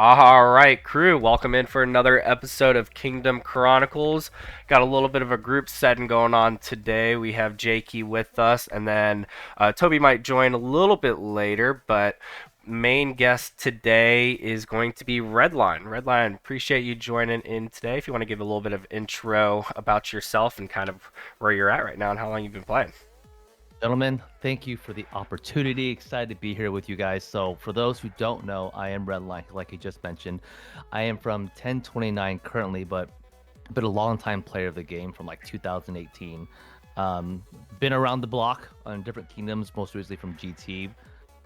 All right, crew, welcome in for another episode of Kingdom Chronicles. Got a little bit of a group setting going on today. We have Jakey with us, and then Toby might join a little bit later, but main guest today is going to be Redline. Redline, appreciate you joining in today. If you want to give a little bit of intro about yourself and kind of where you're at right now and how long you've been playing. Gentlemen, thank you for the opportunity. Excited to be here with you guys. So, for those who don't know, I am Redline, like you just mentioned. I am from 1029 currently, but been a long time player of the game from like 2018. Been around the block on different kingdoms, most recently from GT,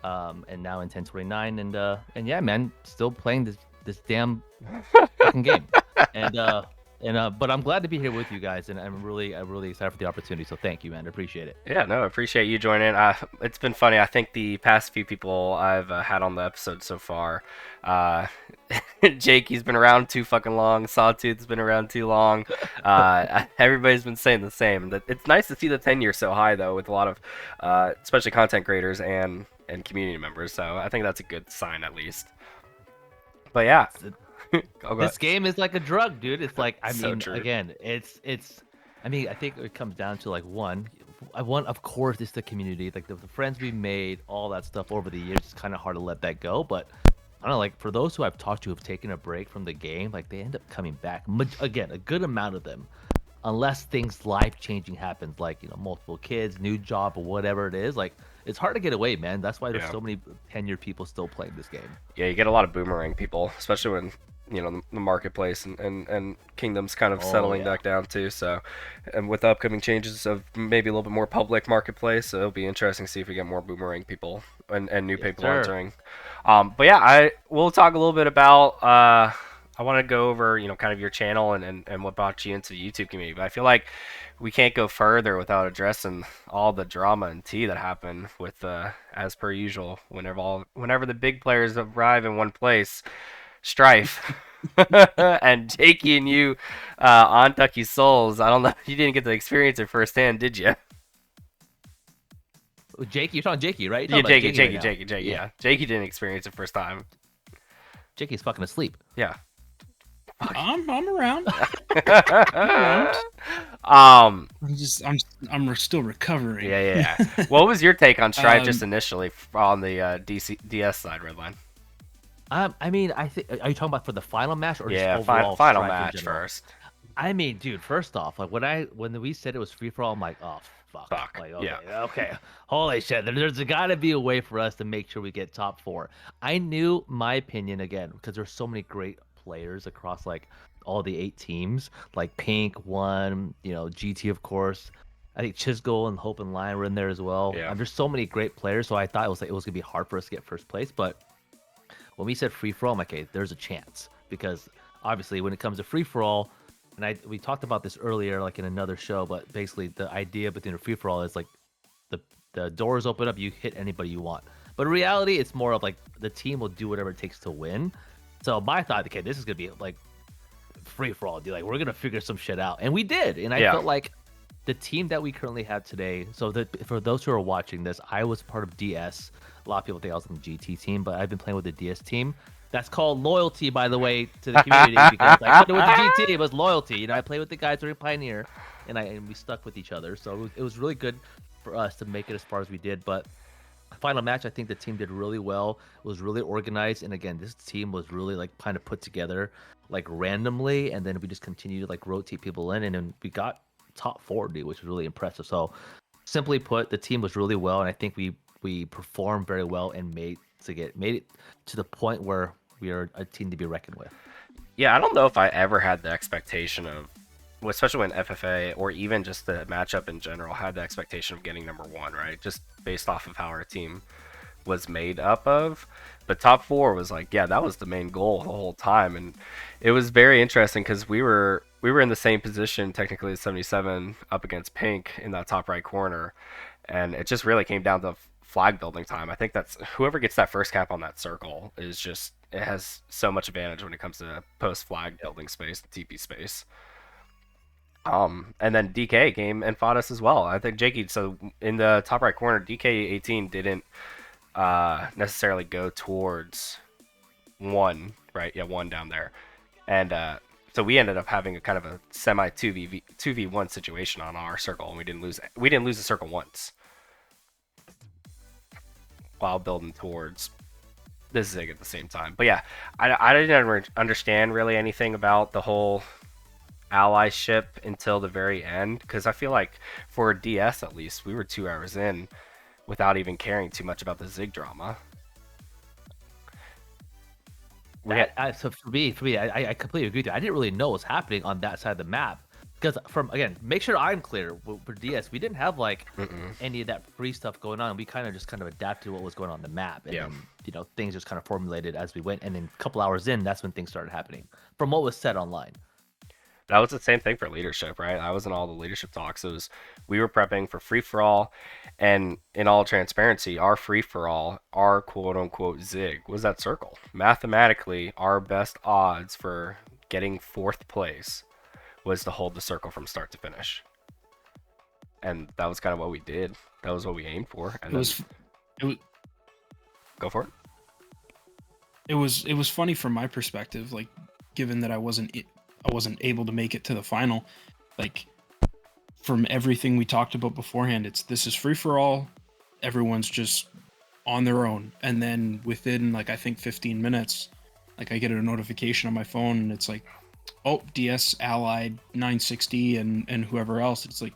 and now in 1029. And yeah, man, still playing this damn fucking game. And but I'm glad to be here with you guys, and I'm really excited for the opportunity. So thank you, man. I appreciate it. Yeah, no, I appreciate you joining. It's been funny. I think the past few people I've had on the episode so far, uh, Jakey's been around too fucking long. Sawtooth's been around too long. Everybody's been saying the same. It's nice to see the tenure so high though, with a lot of, especially content creators and community members. So I think that's a good sign at least. But yeah, This game is like a drug, dude. It's like, I so mean, true. again, it's. I mean, I think it comes down to like one, of course, it's the community, like the friends we made, all that stuff over the years. It's kind of hard to let that go, but I don't know. Like for those who I've talked to who've taken a break from the game, like they end up coming back. Again, a good amount of them, unless things life changing happens, like multiple kids, new job, or whatever it is. Like it's hard to get away, man. That's why there's Yeah. so many tenured people still playing this game. Yeah, you get a lot of boomerang people, especially when the marketplace and Kingdom's kind of Oh settling yeah. back down too. So, and with the upcoming changes of maybe a little bit more public marketplace, so it'll be interesting to see if we get more boomerang people and new Yes, people sir. entering. But yeah, we'll talk a little bit about. I want to go over kind of your channel and what brought you into the YouTube community. But I feel like we can't go further without addressing all the drama and tea that happened with as per usual whenever the big players arrive in one place. Strife and Jakey and you on Ducky Souls. I don't know. You didn't get to experience it firsthand, did you? Jakey, you're talking Jakey, right? You're Yeah, talking about Jakey, Jakey right Jakey, now. Jakey, Jakey. Yeah. Yeah, Jakey didn't experience it first time. Jakey's fucking asleep. Yeah. I'm around. I'm around. um. I'm still recovering. Yeah. What was your take on Strife just Um, initially on the DS side, Redline? I mean, I think are you talking about for the final match or Yeah, just overall final Strife in match general? first. I mean, dude, first off, like when we said it was free for all, I'm like, oh fuck. Fuck. Like, okay, Yeah. okay. Holy shit. There's got to be a way for us to make sure we get top four. I knew my opinion again, because there's so many great players across like all the 8 teams. Like Pink won, GT of course. I think Chisgo and Hope and Lion were in there as well. Yeah. There's so many great players, so I thought it was gonna be hard for us to get first place. But when we said free for all, I'm like, okay, there's a chance, because obviously when it comes to free for all, and we talked about this earlier, like in another show, but basically the idea between a free for all is like the doors open up, you hit anybody you want. But in reality, it's more of like the team will do whatever it takes to win. So my thought, okay, this is gonna be like free for all, dude. Like we're gonna figure some shit out, and we did. And I Yeah. felt like the team that we currently have today. So that for those who are watching this, I was part of DS. A lot of people think I was on the GT team, but I've been playing with the DS team. That's called loyalty, by the way, to the community, because I put it with the GT. It was loyalty. I played with the guys during Pioneer, and we stuck with each other. So it was really good for us to make it as far as we did. But final match, I think the team did really well. It was really organized, and again, this team was really like kind of put together like randomly, and then we just continued to like rotate people in, and then we got top four, dude, which was really impressive. So simply put, the team was really well, and I think we performed very well and made it to the point where we are a team to be reckoned with. Yeah, I don't know if I ever had the expectation of, well, especially when FFA or even just the matchup in general had the expectation of getting number one, right? Just based off of how our team was made up of. But top four was like, yeah, that was the main goal the whole time, and it was very interesting because we were in the same position technically as 77 up against Pink in that top right corner, and it just really came down to flag building time. I think that's whoever gets that first cap on that circle is just it has so much advantage when it comes to post flag building space, TP space. And then DK came and fought us as well. I think Jakey. So in the top right corner, DK 18 didn't necessarily go towards 1, right? Yeah, 1 down there. And so we ended up having a kind of a semi 2v1 situation on our circle, and we didn't lose the circle once while building towards this zig at the same time. But yeah, I didn't ever understand really anything about the whole allyship until the very end, because I feel like for DS at least, we were 2 hours in without even caring too much about the zig drama. So for me, I completely agree with you. I didn't really know what was happening on that side of the map because make sure I'm clear. For DS, we didn't have like any of that free stuff going on. We kind of adapted to what was going on the map, and then, things just kind of formulated as we went. And then a couple hours in, that's when things started happening from what was said online. That was the same thing for leadership, right? I was in all the leadership talks. We were prepping for free for all, and in all transparency, our free for all, our quote unquote zig, was that circle. Mathematically, our best odds for getting 4th place was to hold the circle from start to finish, and that was kind of what we did. That was what we aimed for. And it was go for it. It was funny from my perspective, like given that I wasn't able to make it to the final. Like from everything we talked about beforehand, this is free for all. Everyone's just on their own. And then within like, I think 15 minutes, like I get a notification on my phone and it's like, oh, DS allied 960 and whoever else. It's like,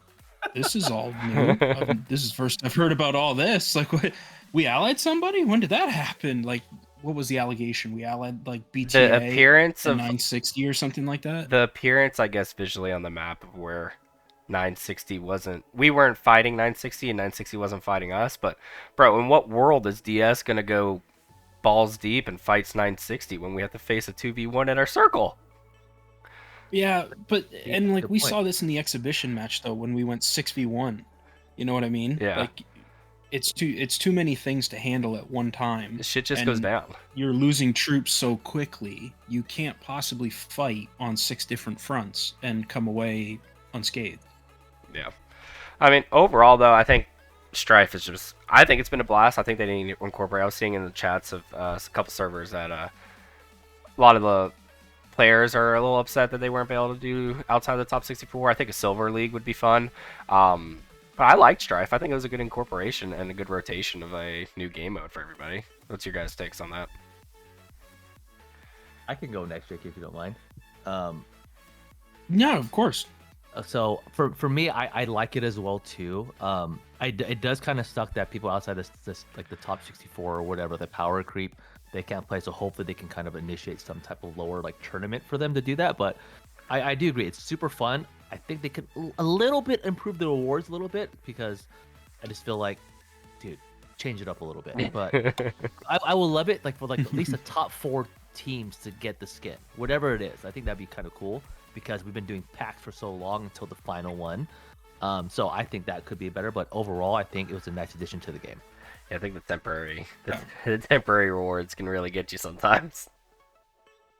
this is all new. This is first I've heard about all this. Like, what, we allied somebody? When did that happen? Like, what was the allegation? We allied like BTA, the appearance of 960 or something like that. The appearance, I guess, visually on the map of where 960 wasn't. We weren't fighting 960, and 960 wasn't fighting us. But bro, in what world is DS gonna go balls deep and fights 960 when we have to face a 2v1 in our circle? Yeah, but and like we saw this in the exhibition match though when we went 6v1. You know what I mean? Yeah. Like it's too many things to handle at one time. Shit just goes down. You're losing troops so quickly, you can't possibly fight on 6 different fronts and come away unscathed. Yeah. I mean, overall though, I think Strife is just, I think it's been a blast. I think they need to incorporate. I was seeing in the chats of a couple servers that a lot of the players are a little upset that they weren't able to do outside of the top 64. I think a silver league would be fun. But I liked Strife. I think it was a good incorporation and a good rotation of a new game mode for everybody. What's your guys' takes on that? I can go next, Jakey, if you don't mind. No, of course. So for me, I like it as well too. It does kind of suck that people outside this like the top 64 or whatever, the power creep, they can't play. So hopefully they can kind of initiate some type of lower like tournament for them to do that. But I do agree, it's super fun. I think they could a little bit improve the rewards a little bit, because I just feel like, dude, change it up a little bit. But I will love it, like for like at least the top 4 teams to get the skin, whatever it is. I think that'd be kind of cool, because we've been doing packs for so long until the final one. So I think that could be better. But overall, I think it was a nice addition to the game. Yeah, I think the temporary rewards can really get you sometimes.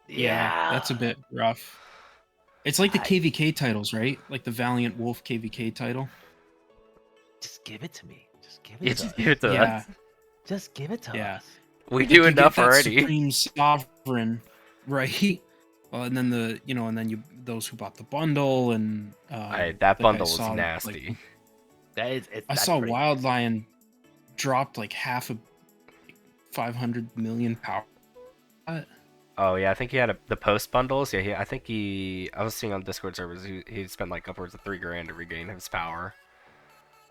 Yeah, that's a bit rough. It's like the KVK titles, right? Like the Valiant Wolf KVK title. Just give it to me. Just give it to us. Give it to us. Just give it to us. We do enough already. Supreme Sovereign, right? Well, and then those who bought the bundle and that bundle was nasty. Like, I saw crazy. Wild Lion dropped like half a 500 million power. Oh yeah, I think he had the post bundles. Yeah, I was seeing on Discord servers he spent like upwards of $3,000 to regain his power.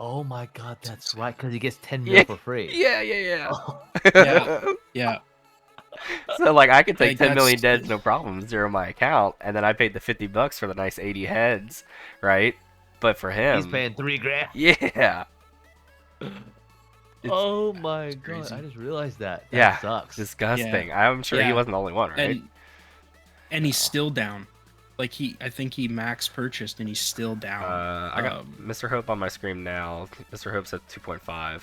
Oh my god, that's right, because he gets 10 mil for free. Yeah. Oh. yeah. So like I could take 10 million deads no problem, zero my account, and then I paid the $50 for the nice 80 heads, right? But for him, he's paying $3,000. Yeah. Oh my god! I just realized that. That sucks. Disgusting. Yeah. I'm sure he wasn't the only one, right? And he's still down. Like I think he max purchased and he's still down. I got Mr. Hope on my screen now. Mr. Hope's at 2.5. I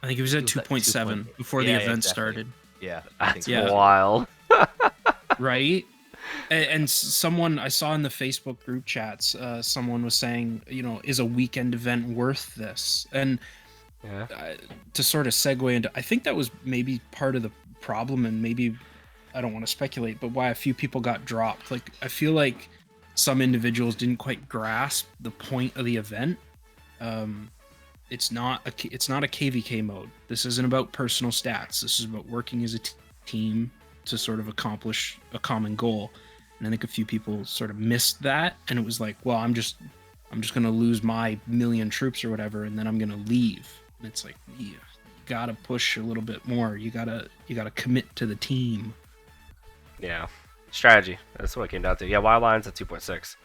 think he was at 2.7 before the event started. Yeah, that's wild. Right? And someone I saw in the Facebook group chats, someone was saying, is a weekend event worth this? And to sort of segue into, I think that was maybe part of the problem, and maybe I don't want to speculate, but why a few people got dropped. Like, I feel like some individuals didn't quite grasp the point of the event. Um, it's not a KVK mode. This isn't about personal stats. This is about working as a team to sort of accomplish a common goal. And I think a few people sort of missed that, and it was like, well, I'm just gonna lose my million troops or whatever, and then I'm gonna leave. And it's like, you gotta push a little bit more. You gotta commit to the team. Yeah, strategy. That's what it came down to. Yeah, wild lines at 2.6.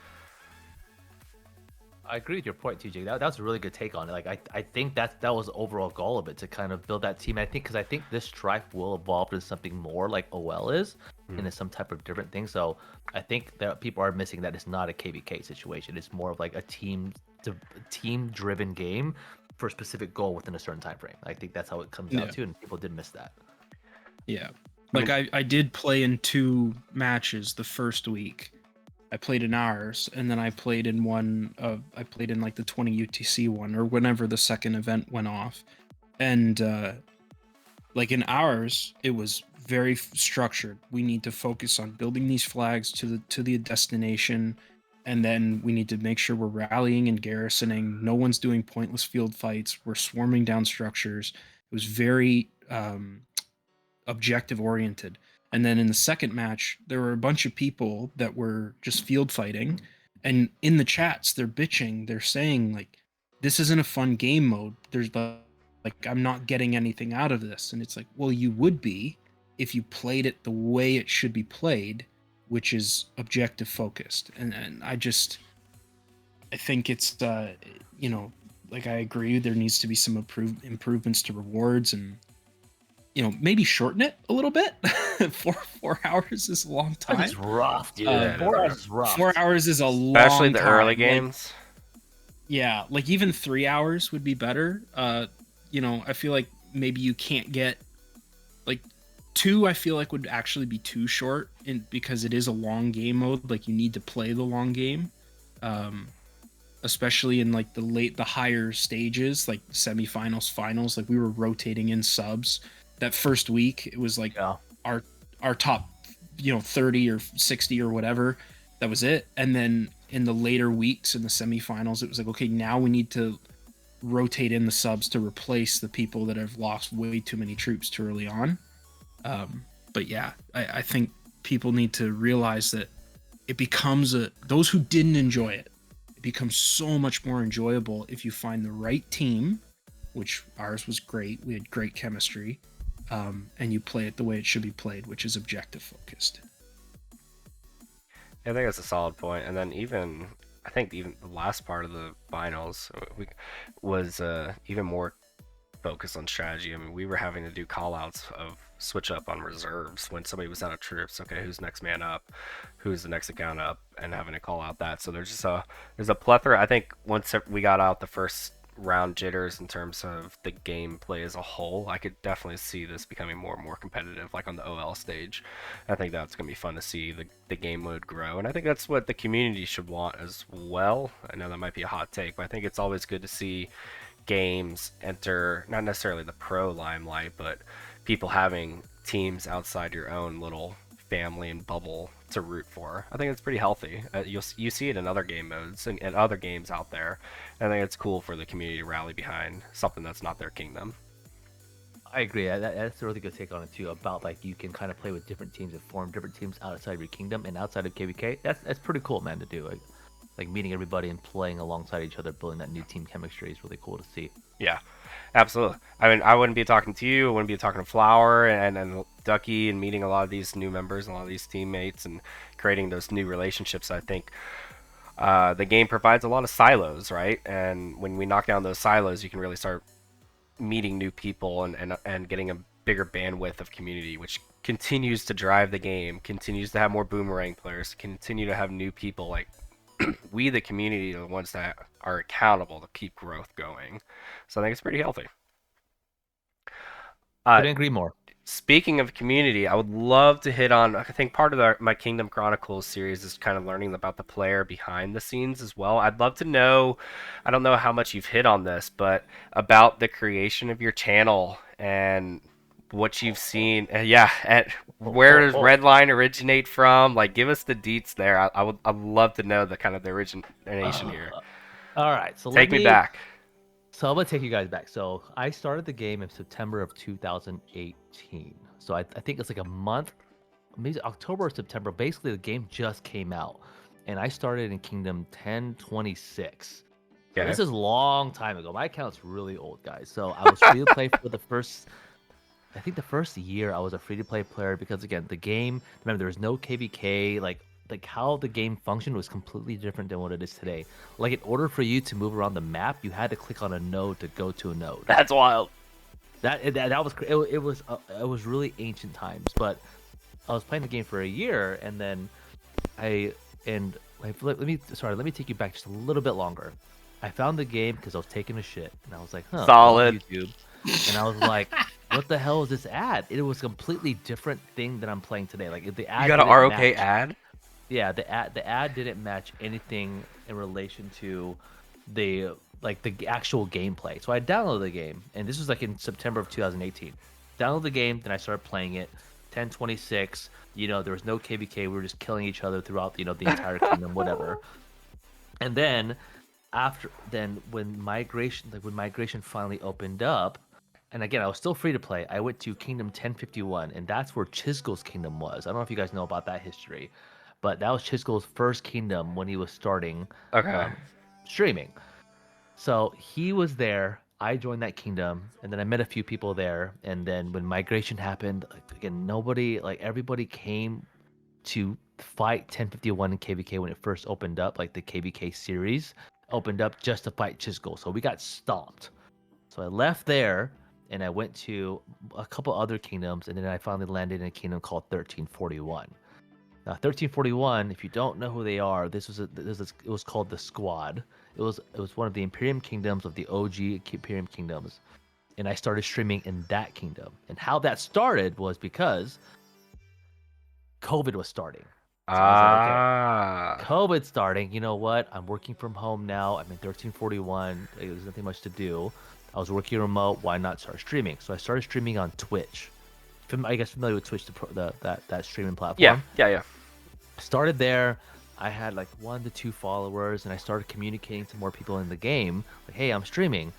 I agree with your point, TJ. That was a really good take on it. Like I think that was the overall goal of it, to kind of build that team. I think because I think this strife will evolve into something more like OL is, into some type of different thing. So I think that people are missing that it's not a KVK situation. It's more of like a team-driven game for a specific goal within a certain time frame. I think that's how it comes down to, and people did miss that. Yeah, like I did play in 2 matches the first week. I played in ours, and then I played in one of like the 20 UTC one, or whenever the second event went off. And like in ours, it was very structured. We need to focus on building these flags to the destination, and then we need to make sure we're rallying and garrisoning. No one's doing pointless field fights. We're swarming down structures. It was very objective oriented. And then in the second match, there were a bunch of people that were just field fighting, and in the chats they're bitching. They're saying like, this isn't a fun game mode. There's like, I'm not getting anything out of this. And it's like, well, you would be if you played it the way it should be played, which is objective focused. And I think it's like, I agree there needs to be some improvements to rewards, and maybe shorten it a little bit. 4 hours is a long time. It's rough, dude. 4 hours is rough. 4 hours is a long time. Especially the early games. Yeah, like even 3 hours would be better. I feel like maybe you can't get like 2. I feel like would actually be too short, because it is a long game mode. Like, you need to play the long game, especially in like the higher stages, like semifinals, finals. Like, we were rotating in subs. That first week, it was like our top 30 or 60 or whatever. That was it. And then in the later weeks in the semifinals, it was like, okay, now we need to rotate in the subs to replace the people that have lost way too many troops too early on. But yeah, I think people need to realize that it becomes those who didn't enjoy it, it becomes so much more enjoyable if you find the right team, which ours was great. We had great chemistry. And you play it the way it should be played, which is objective focused. I think that's a solid point. And then I think even the last part of the finals was even more focused on strategy. I mean, we were having to do call-outs of switch up on reserves when somebody was out of troops. Okay, who's next man up? Who's the next account up? And having to call out that. So there's a plethora. I think once we got out the first round jitters in terms of the gameplay as a whole, I could definitely see this becoming more and more competitive, like on the OL stage. I think that's going to be fun to see the game mode grow, and I think that's what the community should want as well. I know that might be a hot take, but I think it's always good to see games enter not necessarily the pro limelight, but people having teams outside your own little family and bubble to root for. I think it's pretty healthy. You see it in other game modes and other games out there. I think it's cool for the community to rally behind something that's not their kingdom. I agree. That's a really good take on it too. About like, you can kind of play with different teams and form different teams outside of your kingdom and outside of KVK. That's pretty cool, man, to do. Like meeting everybody and playing alongside each other, building that new team chemistry is really cool to see. Yeah, absolutely. I mean, I wouldn't be talking to you. I wouldn't be talking to Flower and Ducky, and meeting a lot of these new members and a lot of these teammates and creating those new relationships. I think the game provides a lot of silos, right? And when we knock down those silos, you can really start meeting new people and getting a bigger bandwidth of community, which continues to drive the game, continues to have more boomerang players, continue to have new people. Like, we, the community, are the ones that are accountable to keep growth going. So I think it's pretty healthy. Couldn't agree more. Speaking of community, I would love to hit on, I think part of my Kingdom Chronicles series is kind of learning about the player behind the scenes as well. I'd love to know, I don't know how much you've hit on this, but about the creation of your channel and what you've seen. Yeah, and where does Redline originate from? Like, give us the deets there. I'd love to know the kind of the origination here. All right, so Take me back. So I'm gonna take you guys back. So I started the game in September of 2018. So I think it's like a month, maybe October or September. Basically, the game just came out, and I started in Kingdom 1026. So Okay. this is a long time ago. My account's really old, guys. So I was free to play for the first, I think the first year I was a free to play player because again, the game, remember there was no KVK, like how the game functioned was completely different than what it is today. Like in order for you to move around the map, you had to click on a node to go to a node. That's wild. That was it was really ancient times, but I was playing the game for a year and then let me take you back just a little bit longer. I found the game because I was taking a shit and I was like, Solid. YouTube. And I was like, what the hell is this ad? It was a completely different thing than I'm playing today. Like the ad. You got an ROK ad? Yeah, the ad didn't match anything in relation to the actual gameplay. So I downloaded the game, and this was like in September of 2018. Downloaded the game, then I started playing it. 1026. There was no KVK. We were just killing each other throughout the entire kingdom, whatever. And then when migration finally opened up, and again I was still free to play, I went to Kingdom 1051, and that's where Chisgo's kingdom was. I don't know if you guys know about that history, but that was Chisgo's first kingdom when he was starting streaming. So he was there. I joined that kingdom, and then I met a few people there. And then when migration happened, again, everybody came to fight 1051 and KVK when it first opened up, like the KVK series opened up just to fight Chisgo. So we got stomped. So I left there and I went to a couple other kingdoms, and then I finally landed in a kingdom called 1341. Now 1341, if you don't know who they are, it was called the Squad. It was one of the Imperium kingdoms of the OG Imperium kingdoms, and I started streaming in that kingdom. And how that started was because COVID was starting. So I was like, okay, COVID starting. You know what? I'm working from home now. I'm in 1341. There's nothing much to do. I was working remote. Why not start streaming? So I started streaming on Twitch. I guess familiar with Twitch, that streaming platform. Yeah. Started there. I had like 1 to 2 followers, and I started communicating to more people in the game. Like, hey, I'm streaming.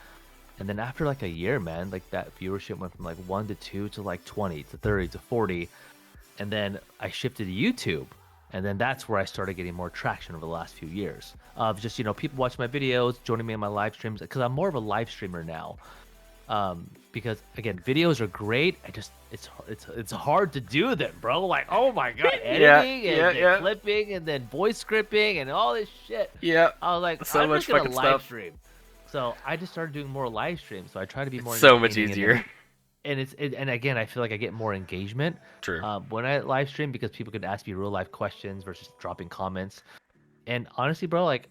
And then after like a year, man, like that viewership went from like 1 to 2 to like 20 to 30 to 40. And then I shifted to YouTube. And then that's where I started getting more traction over the last few years of just, people watching my videos, joining me in my live streams, because I'm more of a live streamer now. Because again, videos are great. It's hard to do them, bro. Like, oh my god, editing and clipping and then voice scripting and all this shit. Yeah. I was like, so I'm much just gonna fucking live stuff. stream. So I just started doing more live streams. So I try to be more so much easier. And again, I feel like I get more engagement. True. When I live stream, because people can ask me real life questions versus dropping comments. And honestly, bro, like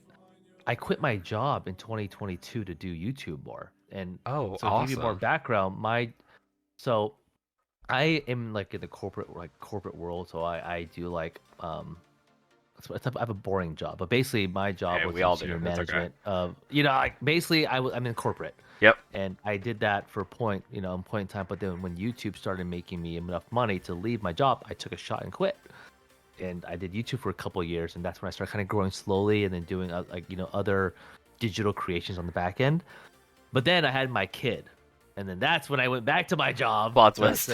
I quit my job in 2022 to do YouTube more. And so to give you more background, so I am like in the corporate world, so I do like I have a boring job, but basically my job was senior management of basically I'm in corporate. Yep. And I did that for point in time, but then when YouTube started making me enough money to leave my job, I took a shot and quit. And I did YouTube for a couple of years, and that's when I started kind of growing slowly and then doing other digital creations on the back end. But then I had my kid, and then that's when I went back to my job. Plot twist.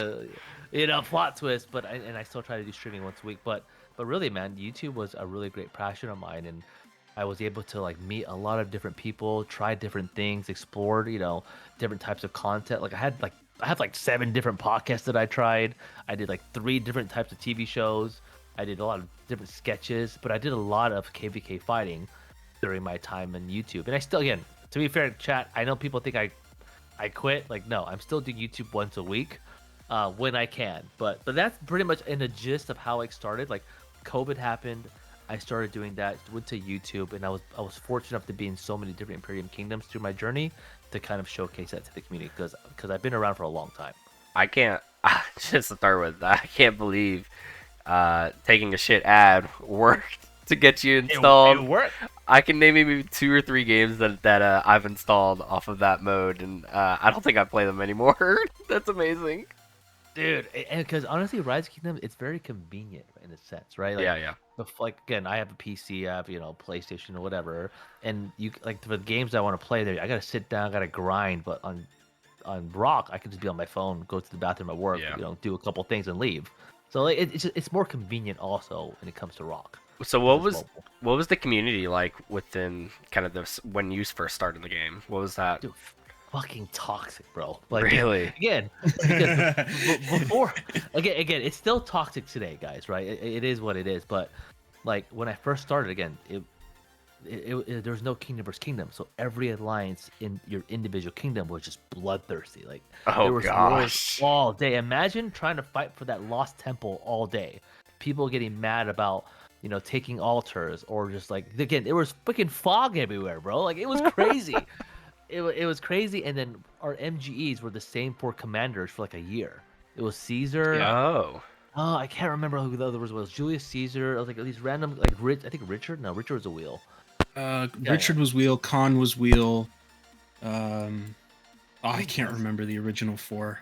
Plot twist. But I still try to do streaming once a week. But really, man, YouTube was a really great passion of mine, and I was able to like meet a lot of different people, try different things, explore different types of content. Like I have like 7 different podcasts that I tried. I did like 3 different types of TV shows. I did a lot of different sketches, but I did a lot of KVK fighting during my time on YouTube. And I still, again, to be fair, chat, I know people think I quit. Like, no, I'm still doing YouTube once a week when I can. But that's pretty much in the gist of how I started. Like, COVID happened. I started doing that, went to YouTube, and I was fortunate enough to be in so many different Imperium kingdoms through my journey to kind of showcase that to the community because I've been around for a long time. I can't, just to start with, I can't believe taking a shit ad worked to get you installed. It worked. I can name maybe 2 or 3 games that I've installed off of that mode, and I don't think I play them anymore. That's amazing. Dude, and because honestly, Rise of Kingdom, it's very convenient in a sense, right? Like, Yeah, yeah. like again, I have a PC, I have PlayStation or whatever, and you like for the games I want to play there, I gotta sit down, I gotta grind. But on Rock, I can just be on my phone, go to the bathroom at work, Yeah. do a couple things and leave. So like, it's more convenient also when it comes to Rock. So 'Cause it's mobile. what was the community like within kind of this when you first started the game? What was that? Dude, fucking toxic, bro. Like Really? again, because before again, it's still toxic today, guys. Right? It is what it is. But like when I first started, again, there was no kingdom versus kingdom, so every alliance in your individual kingdom was just bloodthirsty. Like Oh there was wars gosh. all day. Imagine trying to fight for that lost temple all day. People getting mad about taking altars or just like again, there was freaking fog everywhere, bro. Like it was crazy. It was crazy, and then our MGEs were the same for commanders for like a year. It was Caesar. Yeah. Oh. Oh, I can't remember who the other was. Julius Caesar. I was like these random like Rich. I think Richard. No, Richard was a wheel. Yeah, Richard was wheel. Khan was wheel. I can't remember the original four.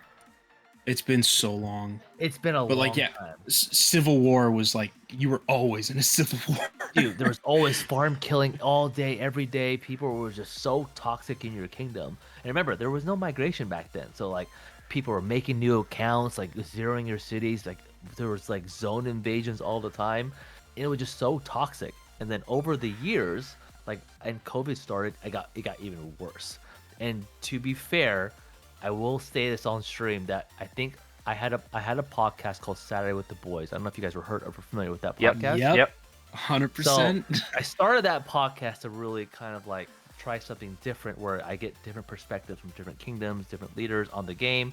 It's been so long. It's been a But long like, yeah, time. Civil War was like you were always in a civil war. Dude, there was always farm killing all day, every day. People were just so toxic in your kingdom. And remember, there was no migration back then. So like people were making new accounts, like zeroing your cities, like there was like zone invasions all the time. It was just so toxic. And then over the years, like and COVID started, it got even worse. And to be fair, I will say this on stream that I think I had a podcast called Saturday with the Boys. I don't know if you guys were heard or familiar with that Yep. podcast. Yep. 100%. I started that podcast to really kind of like try something different where I get different perspectives from different kingdoms, different leaders on the game.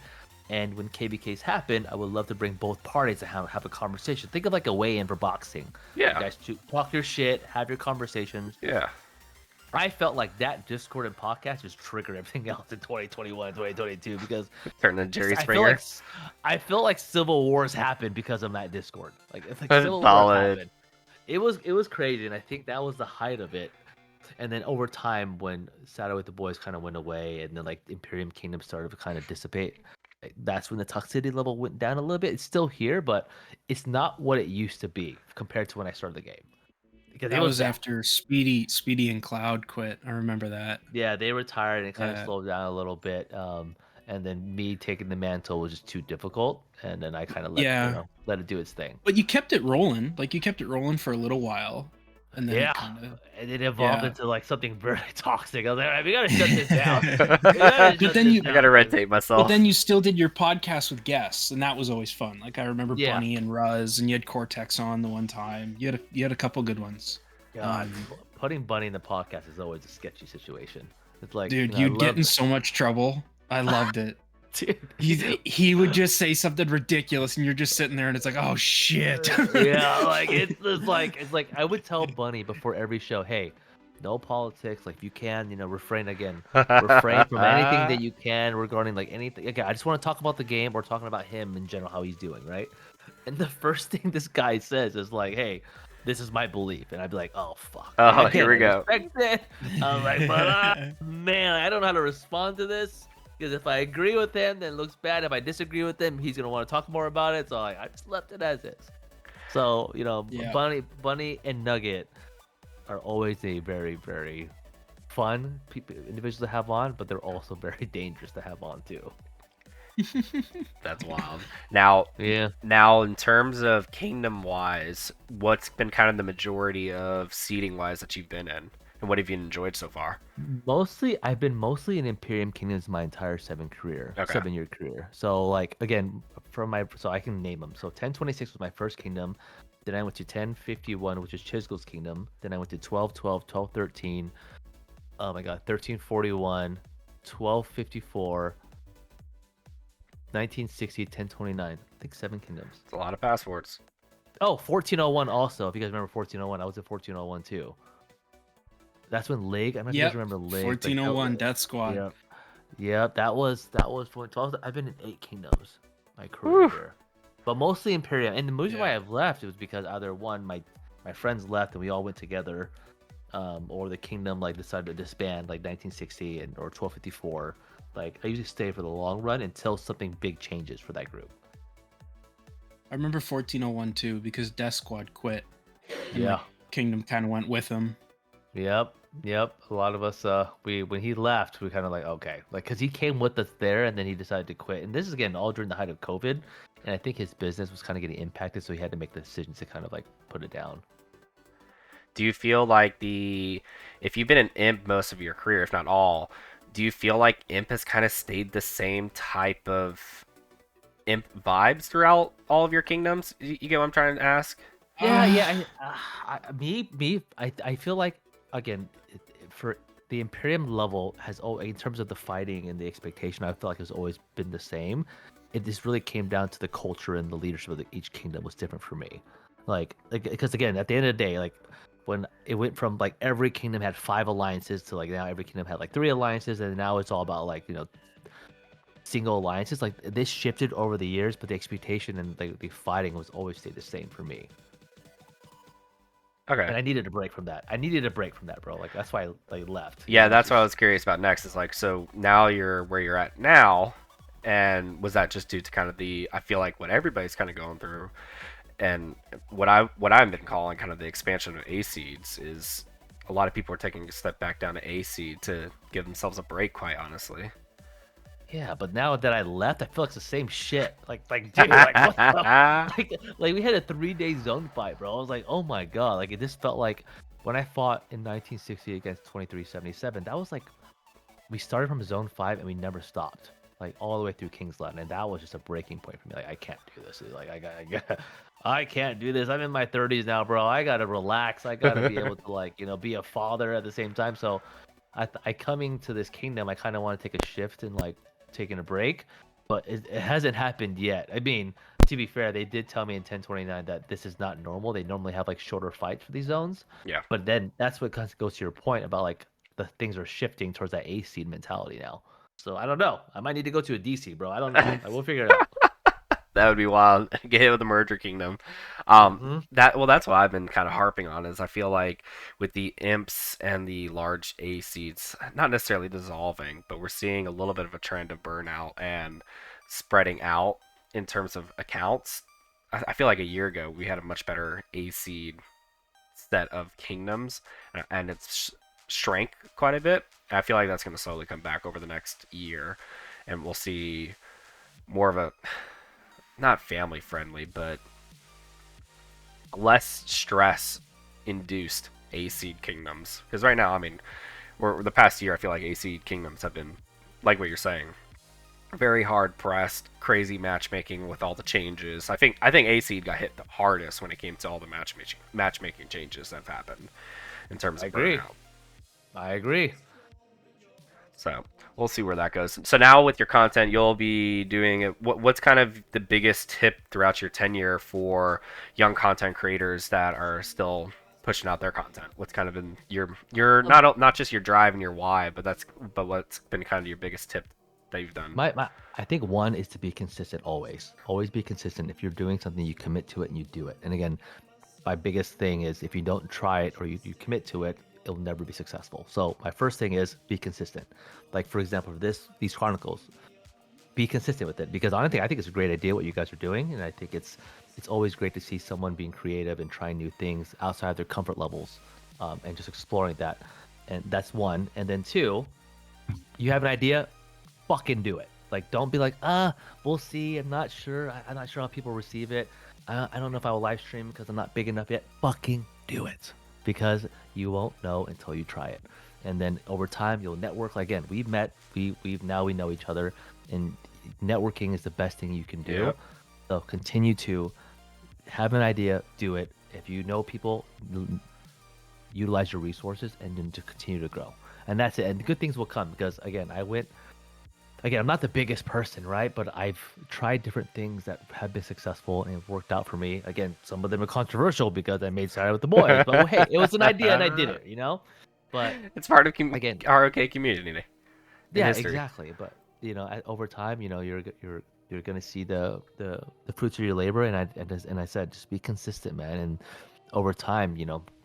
And when KBKs happen, I would love to bring both parties to have a conversation. Think of like a weigh-in for boxing. Yeah. You guys talk your shit, have your conversations. Yeah. I felt like that Discord and podcast just triggered everything else in 2021, 2022 because Turn to Jerry I Springer. feel like civil wars happened because of that Discord. Like it's like That's civil solid. wars happened. It was crazy, and I think that was the height of it. And then over time, when Saturday with the Boys kind of went away, and then like Imperium Kingdom started to kind of dissipate, that's when the toxicity level went down a little bit. It's still here, but it's not what it used to be compared to when I started the game. Because That was after Speedy and Cloud quit. I remember that. Yeah, they retired and it kind of slowed down a little bit. And then me taking the mantle was just too difficult, and then I kind of let it do its thing. But you kept it rolling. Like you kept it rolling for a little while, and then and it evolved into like something very toxic. I was like, all right, we gotta shut this down. I gotta red tape myself. But then you still did your podcast with guests, and that was always fun. Like I remember Bunny and Ruz, and you had Cortex on the one time. You had a couple good ones. God, putting Bunny in the podcast is always a sketchy situation. It's like, dude, you'd get in so much trouble. I loved it. Dude. He would just say something ridiculous, and you're just sitting there, and it's like, oh shit. Yeah, like it's like I would tell Bunny before every show, hey, no politics. Like if you can, refrain from anything that you can regarding like anything. Okay, I just want to talk about the game or talking about him in general, how he's doing, right? And the first thing this guy says is like, hey, this is my belief, and I'd be like, "Oh fuck!" Oh, here we go. I'm like, but man, I don't know how to respond to this because if I agree with him, then it looks bad. If I disagree with him, he's gonna want to talk more about it. So I just left it as is. So Bunny and Nugget are always a very, very fun individuals to have on, but they're also very dangerous to have on too. That's wild. Now, Yeah. Now, in terms of kingdom wise, what's been kind of the majority of seeding wise that you've been in, and what have you enjoyed so far? I've been mostly in Imperium Kingdoms my entire 7-year career. So like again, so I can name them. So 1026 was my first kingdom. Then I went to 1051, which is Chisgle's kingdom. Then I went to 1212, 1213. Oh my god, 1341, 1254. 1960, 1029. I think 7 kingdoms. It's a lot of passwords. Oh, 1401 also. If you guys remember 1401, I was at 1401 too. That's when Lig. I don't know if you guys remember Lig. 1401 Death Squad. Yep. That was 12. I've been in 8 kingdoms my career, but mostly Imperium. And the reason why I've left it was because either one, my friends left and we all went together, or the kingdom like decided to disband like 1960 or 1254. Like I usually stay for the long run until something big changes for that group. I remember 1401 too because Death Squad quit and Yeah. like Kingdom kind of went with him. Yep. Yep. A lot of us, we when he left, we kind of like, okay, like, because he came with us there, and then he decided to quit. And this is again all during the height of COVID, and I think his business was kind of getting impacted, so he had to make the decision to kind of like put it down. Do you feel like if you've been an imp most of your career, if not all, do you feel like imp has kind of stayed the same type of imp vibes throughout all of your kingdoms? You get what I'm trying to ask? Yeah, Uh, yeah. I feel like again, for the Imperium level has always, in terms of the fighting and the expectation, I feel like it's always been the same. It just really came down to the culture and the leadership of each kingdom was different for me. Like, because again, at the end of the day, like when it went from like every kingdom had 5 alliances to like now every kingdom had like 3 alliances, and now it's all about like single alliances. Like this shifted over the years, but the expectation and the fighting was always stayed the same for me. Okay. And I needed a break from that. I needed a break from that, bro. Like that's why I left. Yeah, It was that's what I just was curious about next. Is like, so now you're where you're at now, and was that just due to kind of I feel like what everybody's kind of going through, and what I've been calling kind of the expansion of A seeds is a lot of people are taking a step back down to A seed to give themselves a break. Quite honestly. yeah. But now that I left, I feel like it's the same shit. Like dude, like what the like we had a 3-day zone fight, bro. I was like, oh my god, like it just felt like when I fought in 1960 against 2377. That was like we started from zone 5 and we never stopped. Like all the way through King's Landing, and that was just a breaking point for me. Like I can't do this. Like I can't do this. I'm in my 30s now, bro. I gotta relax. I gotta be able to like be a father at the same time. So I coming to this kingdom, I kind of want to take a shift and like taking a break, but it hasn't happened yet. I mean, to be fair, they did tell me in 1029 that this is not normal. They normally have like shorter fights for these zones, Yeah. but then that's what kind of goes to your point about like the things are shifting towards that A seed mentality now. So I don't know. I might need to go to a DC, bro. I don't know. I will figure it out. That would be wild. Get hit with the merger kingdom. Hmm. That's what I've been kind of harping on. Is I feel like with the imps and the large A seeds, not necessarily dissolving, but we're seeing a little bit of a trend of burnout and spreading out in terms of accounts. I feel like a year ago we had a much better A seed set of kingdoms, and it's shrank quite a bit. I feel like that's going to slowly come back over the next year, and we'll see more of a not family friendly, but less stress induced A seed kingdoms. Because right now, I mean, we're the past year, I feel like A seed kingdoms have been like what you're saying, very hard pressed, crazy matchmaking with all the changes. I think A seed got hit the hardest when it came to all the matchmaking changes that have happened in terms I of agree. burnout. I agree. So we'll see where that goes. So now with your content, you'll be doing it. What's kind of the biggest tip throughout your tenure for young content creators that are still pushing out their content? What's kind of been your not just your drive and your why, but what's been kind of your biggest tip that you've done? My I think one is to be consistent always. Always be consistent. If you're doing something, you commit to it and you do it. And again, my biggest thing is if you don't try it or you commit to it, it'll never be successful. So my first thing is be consistent. Like for example, these chronicles, be consistent with it because honestly, I think it's a great idea what you guys are doing, and I think it's always great to see someone being creative and trying new things outside of their comfort levels, and just exploring that. And that's one. And then two, you have an idea, fucking do it. Like, don't be like, we'll see. I'm not sure. I'm not sure how people receive it. I don't know if I will live stream because I'm not big enough yet. Fucking do it because you won't know until you try it. And then over time, you'll network. Like, again, we've met. We've now we know each other, and networking is the best thing you can do. Yep. So continue to have an idea, do it. If you know people, utilize your resources, and then to continue to grow. And that's it. And good things will come because again, I'm not the biggest person, right? But I've tried different things that have been successful and it worked out for me. Again, some of them are controversial because I made Saturday with the boys, but well, hey, it was an idea and I did it. But It's part of again, ROK community in yeah, history. exactly. But over time, you're gonna see the fruits of your labor, and I said, just be consistent, man, and over time,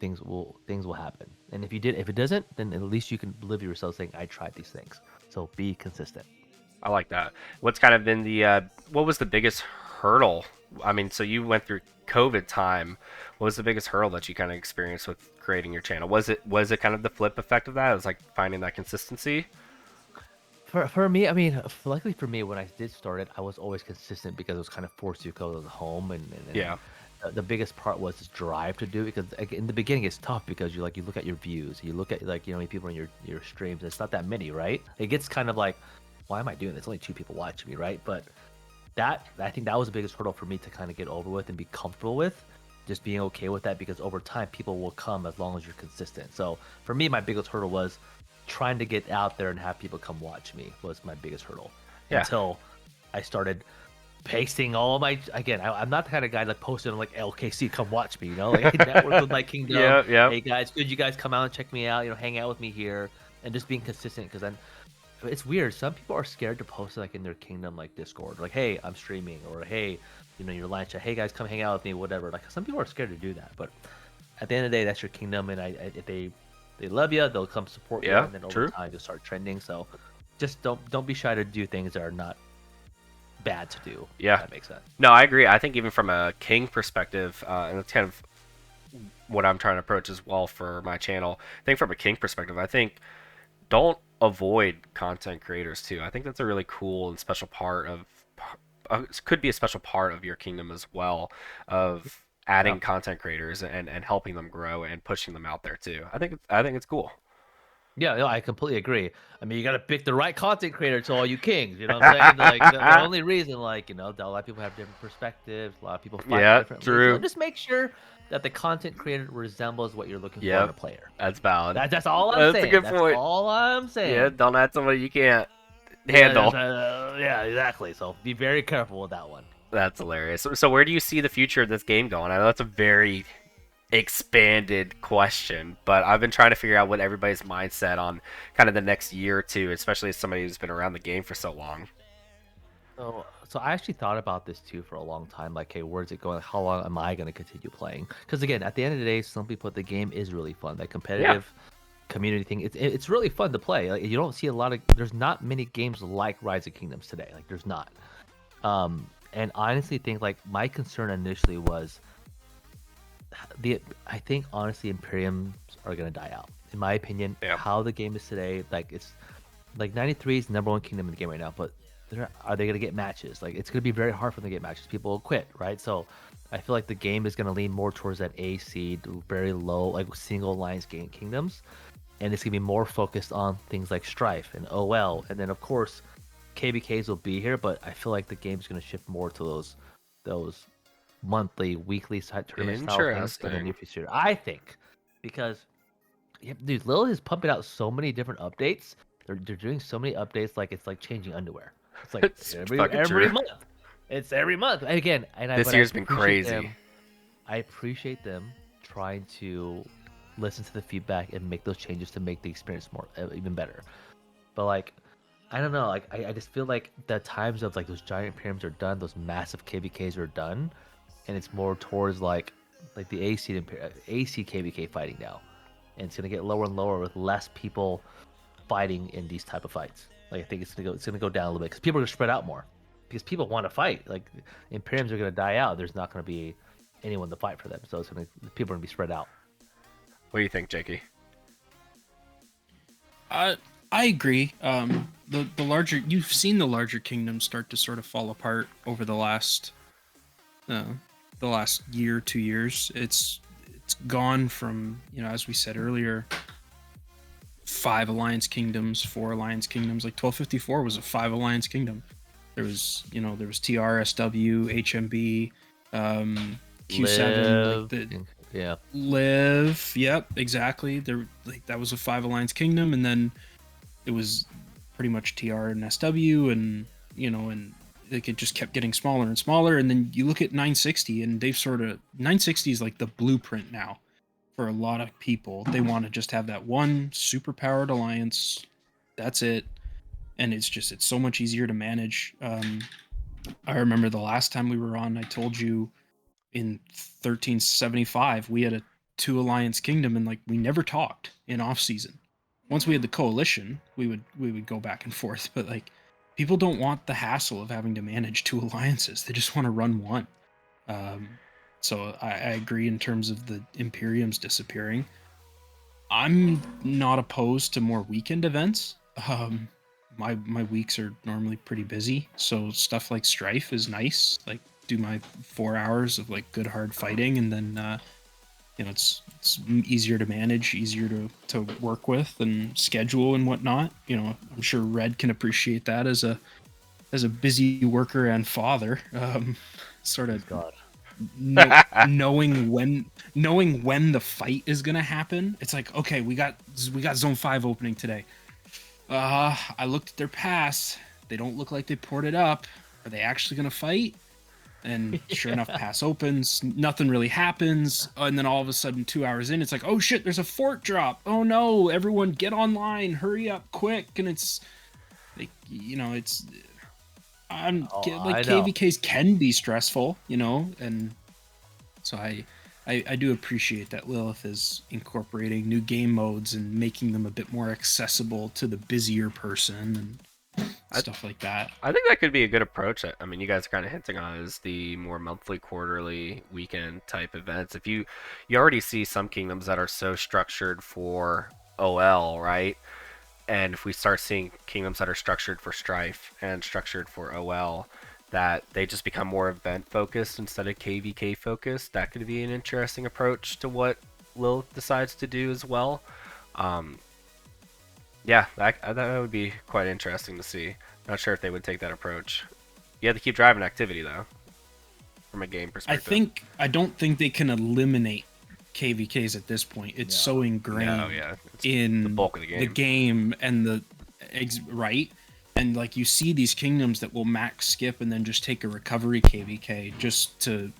things will happen. And if it doesn't, then at least you can live yourself saying, I tried these things. So be consistent. I like that. What's kind of been what was the biggest hurdle I mean, so you went through COVID time. What was the biggest hurdle that you kind of experienced with creating your channel? Was it kind of the flip effect of that? It was like finding that consistency. For me, I mean, luckily for me, when I did start it, I was always consistent because it was kind of forced to go to the home, and Yeah. the biggest part was this drive to do it, because like, in the beginning it's tough because you look at your views, you look at like how many people in your streams, and it's not that many, right? It gets kind of like, why am I doing this? Only 2 people watching me, right? But that I think that was the biggest hurdle for me to kind of get over with and be comfortable with, just being okay with that, because over time people will come as long as you're consistent. So for me, my biggest hurdle was trying to get out there and have people come watch me was my biggest hurdle Yeah. until I started pasting all of my, again, I'm not the kind of guy that posted on like LKC, come watch me, like network with my Kingdom. Yeah. Yeah. Hey guys, could you guys come out and check me out, hang out with me here, and just being consistent, because then it's weird. Some people are scared to post like in their Kingdom like Discord, like, hey, I'm streaming, or hey, your line chat, hey guys, come hang out with me, whatever. Like some people are scared to do that, but at the end of the day, that's your Kingdom, and if they love you, they'll come support you, Yeah. and then over True. time you'll start trending. So just don't be shy to do things that are not bad to do. Yeah. If that makes sense. No, I agree. I think even from a king perspective, and it's kind of what I'm trying to approach as well for my channel. I think from a king perspective, I think don't avoid content creators too. I think that's a really cool and special part of could be a special part of your kingdom as well, of Yeah. adding content creators and helping them grow and pushing them out there too. I think it's cool. Yeah, no, I completely agree. I mean, you got to pick the right content creator to all you kings. You know what I'm saying? Like the only reason, like, a lot of people have different perspectives. A lot of people fight Yeah, differently. So true. just make sure that the content creator resembles what you're looking for in Yep, a player. that's valid. That's all I'm That's a saying. good That's point. all I'm saying. Yeah, don't add somebody you can't Yeah, handle. yeah, exactly. So be very careful with that one. That's hilarious. So where do you see the future of this game going? I know that's a very expanded question, but I've been trying to figure out what everybody's mindset on kind of the next year or two, especially as somebody who's been around the game for so long. So I actually thought about this too for a long time. Like, hey, where's it going? How long am I going to continue playing? Because again, at the end of the day, some people, the game is really fun. That competitive community thing, it's really fun to play. Like, you don't see a lot of. There's not many games like Rise of Kingdoms today. Like, there's not. And I honestly think like my concern initially was I think honestly Imperiums are gonna die out. In my opinion, Yeah. how the game is today, like it's like 93 is the number one kingdom in the game right now, but are they gonna get matches? Like it's gonna be very hard for them to get matches. People will quit, right? So I feel like the game is gonna lean more towards that A seed, very low, like single alliance game kingdoms, and it's gonna be more focused on things like Strife and OL, and then of course KBKs will be here, but I feel like the game's gonna shift more to those monthly, weekly side tournament style things in the Interesting. near future. I think because yeah, dude, Lil is pumping out so many different updates. They're doing so many updates, like it's like changing underwear. It's like It's fucking every true. month. It's every month. And again, This but I year's been appreciate crazy. them. I appreciate them trying to listen to the feedback and make those changes to make the experience more even better. But like, I don't know. Like, I just feel like the times of like those giant pyramids are done, those massive KBKs are done, and it's more towards like the AC KBK fighting now, and it's gonna get lower and lower with less people fighting in these type of fights. Like I think it's gonna go down a little bit because people are gonna spread out more because people want to fight. Like Imperiums are gonna die out. There's not gonna be anyone to fight for them, so people are gonna be spread out. What do you think, Jakey? I agree. The larger you've seen the larger kingdoms start to sort of fall apart over the last year, 2 years. It's gone from, as we said earlier, 5 alliance kingdoms, 4 alliance kingdoms. Like 1254 was a 5 alliance kingdom. There was TRSW, HMB, Q7, Live, yeah. Live. Yep, exactly. That was a 5 alliance kingdom, and then it was pretty much TR and SW, and like it just kept getting smaller and smaller. And then you look at 960, and 960 is like the blueprint now for a lot of people. They want to just have that one super powered alliance. That's it. And it's so much easier to manage. I remember the last time we were on, I told you in 1375 we had a 2 alliance kingdom, and like we never talked in off season. Once we had the coalition, we would go back and forth, but like people don't want the hassle of having to manage 2 alliances. They just want to run one. So I agree in terms of the Imperiums disappearing. I'm not opposed to more weekend events. My weeks are normally pretty busy, so stuff like Strife is nice. Like do my 4 hours of like good hard fighting, and then it's easier to manage, easier to work with, and schedule and whatnot. I'm sure Red can appreciate that as a busy worker and father. Sort of God. knowing when the fight is gonna happen. It's like, okay, we got zone 5 opening today. I looked at their pass. They don't look like they poured it up. Are they actually gonna fight? And sure enough, pass opens, nothing really happens, and then all of a sudden 2 hours in, it's like, oh shit, there's a fort drop. Oh no, everyone get online, hurry up quick. And it's like, it's KVKs can be stressful, and so I do appreciate that Lilith is incorporating new game modes and making them a bit more accessible to the busier person and stuff like that. I think that could be a good approach. I mean, you guys are kind of hinting on it as the more monthly, quarterly, weekend type events. If you already see some kingdoms that are so structured for OL, right? And if we start seeing kingdoms that are structured for Strife and structured for OL, that they just become more event focused instead of KVK focused, that could be an interesting approach to what Lilith decides to do as well. Yeah, that would be quite interesting to see. Not sure if they would take that approach. You have to keep driving activity though, from a game perspective. I don't think they can eliminate KVKs at this point. It's so ingrained in the bulk of the game and right. And like you see these kingdoms that will max skip and then just take a recovery KVK just to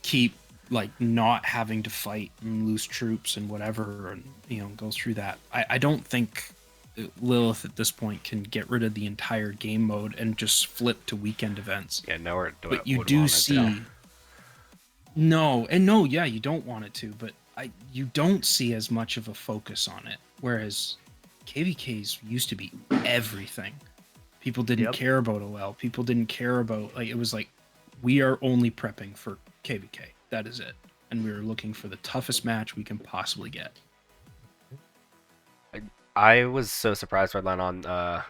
keep like not having to fight and lose troops and whatever, and go through that. I don't think Lilith at this point can get rid of the entire game mode and just flip to weekend events. Yeah, no. But you do see. No, you don't want it to, but you don't see as much of a focus on it. Whereas KVKs used to be everything. People didn't care about OL. People didn't care about, like, it was like, we are only prepping for KVK. That is it. And we are looking for the toughest match we can possibly get. I was so surprised by Redline on,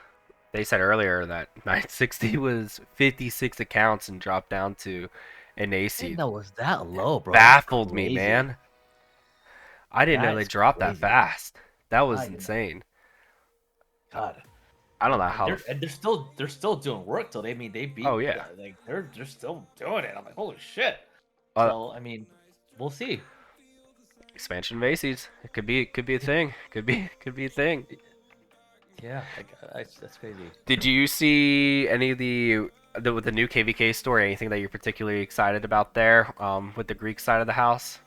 they said earlier that 960 was 56 accounts and dropped down to an AC. I didn't know it was that low, bro. Baffled me, man. I didn't know they dropped that fast. That was insane. God. I don't know how. They're still doing work till they beat. Oh yeah. Like they're still doing it. I'm like, holy shit. So I mean, we'll see. Expansion of ACs. It could be a thing. Could be a thing. Yeah, that's crazy. Did you see any of with the new KVK story? Anything that you're particularly excited about there? With the Greek side of the house.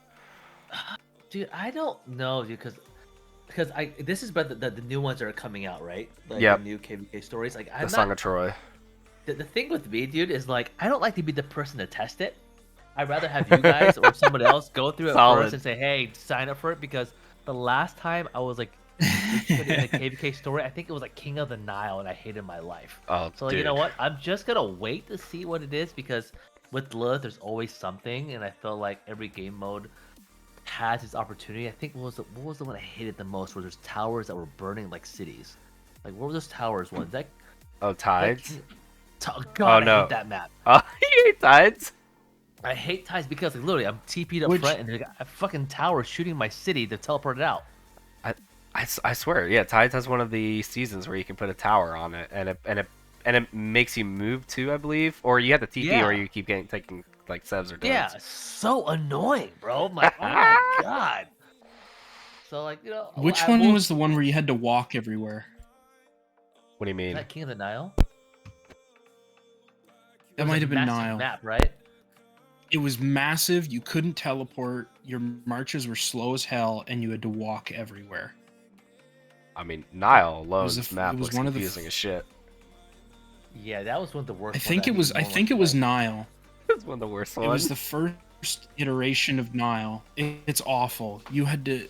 Dude, I don't know, dude, because this is about the new ones that are coming out, right? Like the new KVK stories. Like the Song of Troy. The thing with me, dude, is like I don't like to be the person to test it. I'd rather have you guys or someone else go through it first and say, hey, sign up for it, because the last time I was like in a KVK story, I think it was like King of the Nile, and I hated my life. Oh, so like, you know what? I'm just gonna wait to see what it is, because with Lilith, there's always something, and I feel like every game mode has its opportunity. I think what was the one I hated the most, where there's towers that were burning like cities. Like, what were those towers ones? Tides? God, I hate that map. Oh, you hate Tides? I hate Tides because like, literally I'm TP'd up front and there's a fucking tower shooting my city to teleport it out. I swear, yeah, Tides has one of the seasons where you can put a tower on it, and it makes you move too, I believe, or you have the TP, or you keep taking like sevs or duds. Yeah, so annoying, bro. I'm like, oh my god. So like, which one was the one where you had to walk everywhere? What do you mean? Is that King of the Nile? That might have been Nile. Map, right? It was massive. You couldn't teleport. Your marches were slow as hell, and you had to walk everywhere. I mean, Nile alone's map was confusing as shit. Yeah, that was one of the worst. I think it was Nile. It's one of the worst ones. It was the first iteration of Nile. It's awful. You had to.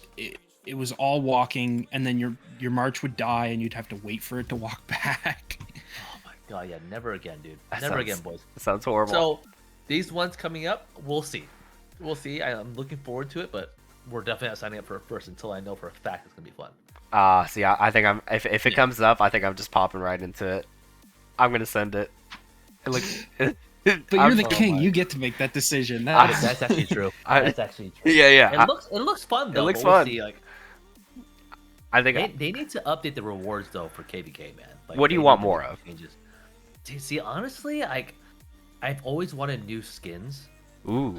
It was all walking, and then your march would die, and you'd have to wait for it to walk back. Oh my god! Yeah, never again, dude. Never again, boys. That sounds horrible. So, these ones coming up, we'll see. We'll see. I'm looking forward to it, but we're definitely not signing up for it first until I know for a fact it's gonna be fun. See, I think I'm if it comes up, I think I'm just popping right into it. I'm gonna send it. Look, But you're the king. You get to make that decision. That's actually true. That's actually true. Yeah. It looks fun though. It looks we'll fun. See, like, I think they need to update the rewards though for KVK, man. Like, what do you want more of? Changes. See, honestly, like I've always wanted new skins. Ooh.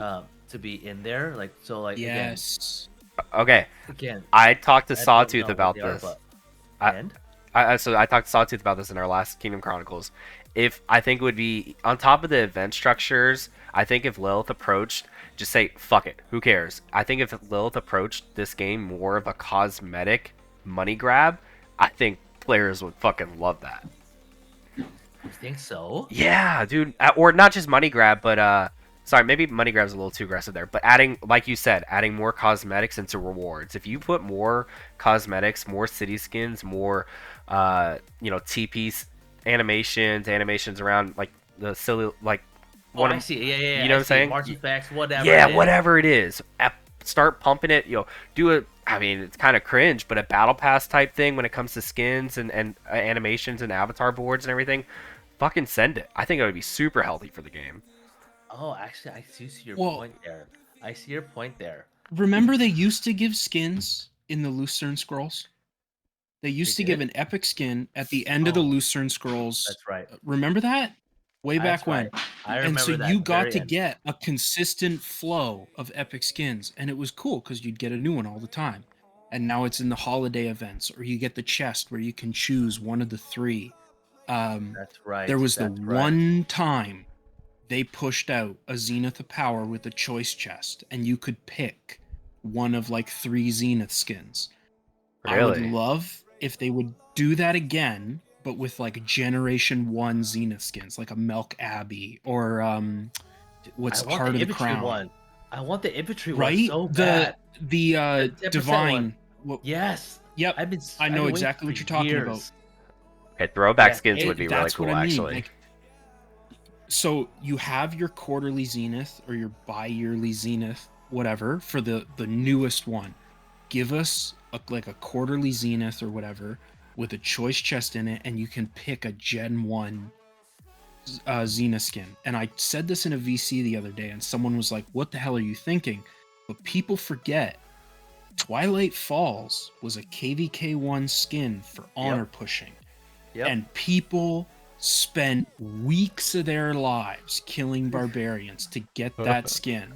To be in there, like so, like yes. Okay. Again, I talked to Sawtooth about this. So I talked to Sawtooth about this in our last Kingdom Chronicles. If I think it would be on top of the event structures, I think if Lilith approached, just say fuck it, who cares? I think if Lilith approached this game more of a cosmetic money grab, I think players would fucking love that. You think so? Yeah, dude. Or not just money grab, but sorry, maybe money grab's a little too aggressive there. But adding, like you said, adding more cosmetics into rewards. If you put more cosmetics, more city skins, more, TP animations around like the silly, like. I see. Yeah. You know what I'm saying? March effects, whatever. Yeah, whatever it is. Start pumping it. Do it. I mean, it's kind of cringe, but a battle pass type thing when it comes to skins and animations and avatar boards and everything. Fucking send it. I think it would be super healthy for the game. Oh, actually, I do see your point there. I see your point there. Remember they used to give skins in the Lucerne Scrolls? They used to give an epic skin at the end of the Lucerne Scrolls. That's right. Remember that? Way back when. I remember that. And so you got to get a consistent flow of epic skins. And it was cool because you'd get a new one all the time. And now it's in the holiday events, or you get the chest where you can choose one of the three. That's right. There was one time they pushed out a Zenith of Power with a choice chest, and you could pick one of like 3 Zenith skins. Really? I would love if they would do that again, but with like Generation 1 Zenith skins, like a Milk Abbey or what's Heart of the Crown. One. I want the infantry right? one so bad. The Divine. Yes. Yep. I know exactly what you're talking about. Okay, throwback skins would be really cool, actually. Like, so you have your quarterly Zenith or your bi-yearly Zenith, whatever, for the newest one. Give us a quarterly Zenith or whatever with a choice chest in it, and you can pick a Gen 1 Zenith skin. And I said this in a VC the other day, and someone was like, what the hell are you thinking? But people forget, Twilight Falls was a KVK1 skin for honor pushing. Yep. And people spent weeks of their lives killing barbarians to get that skin.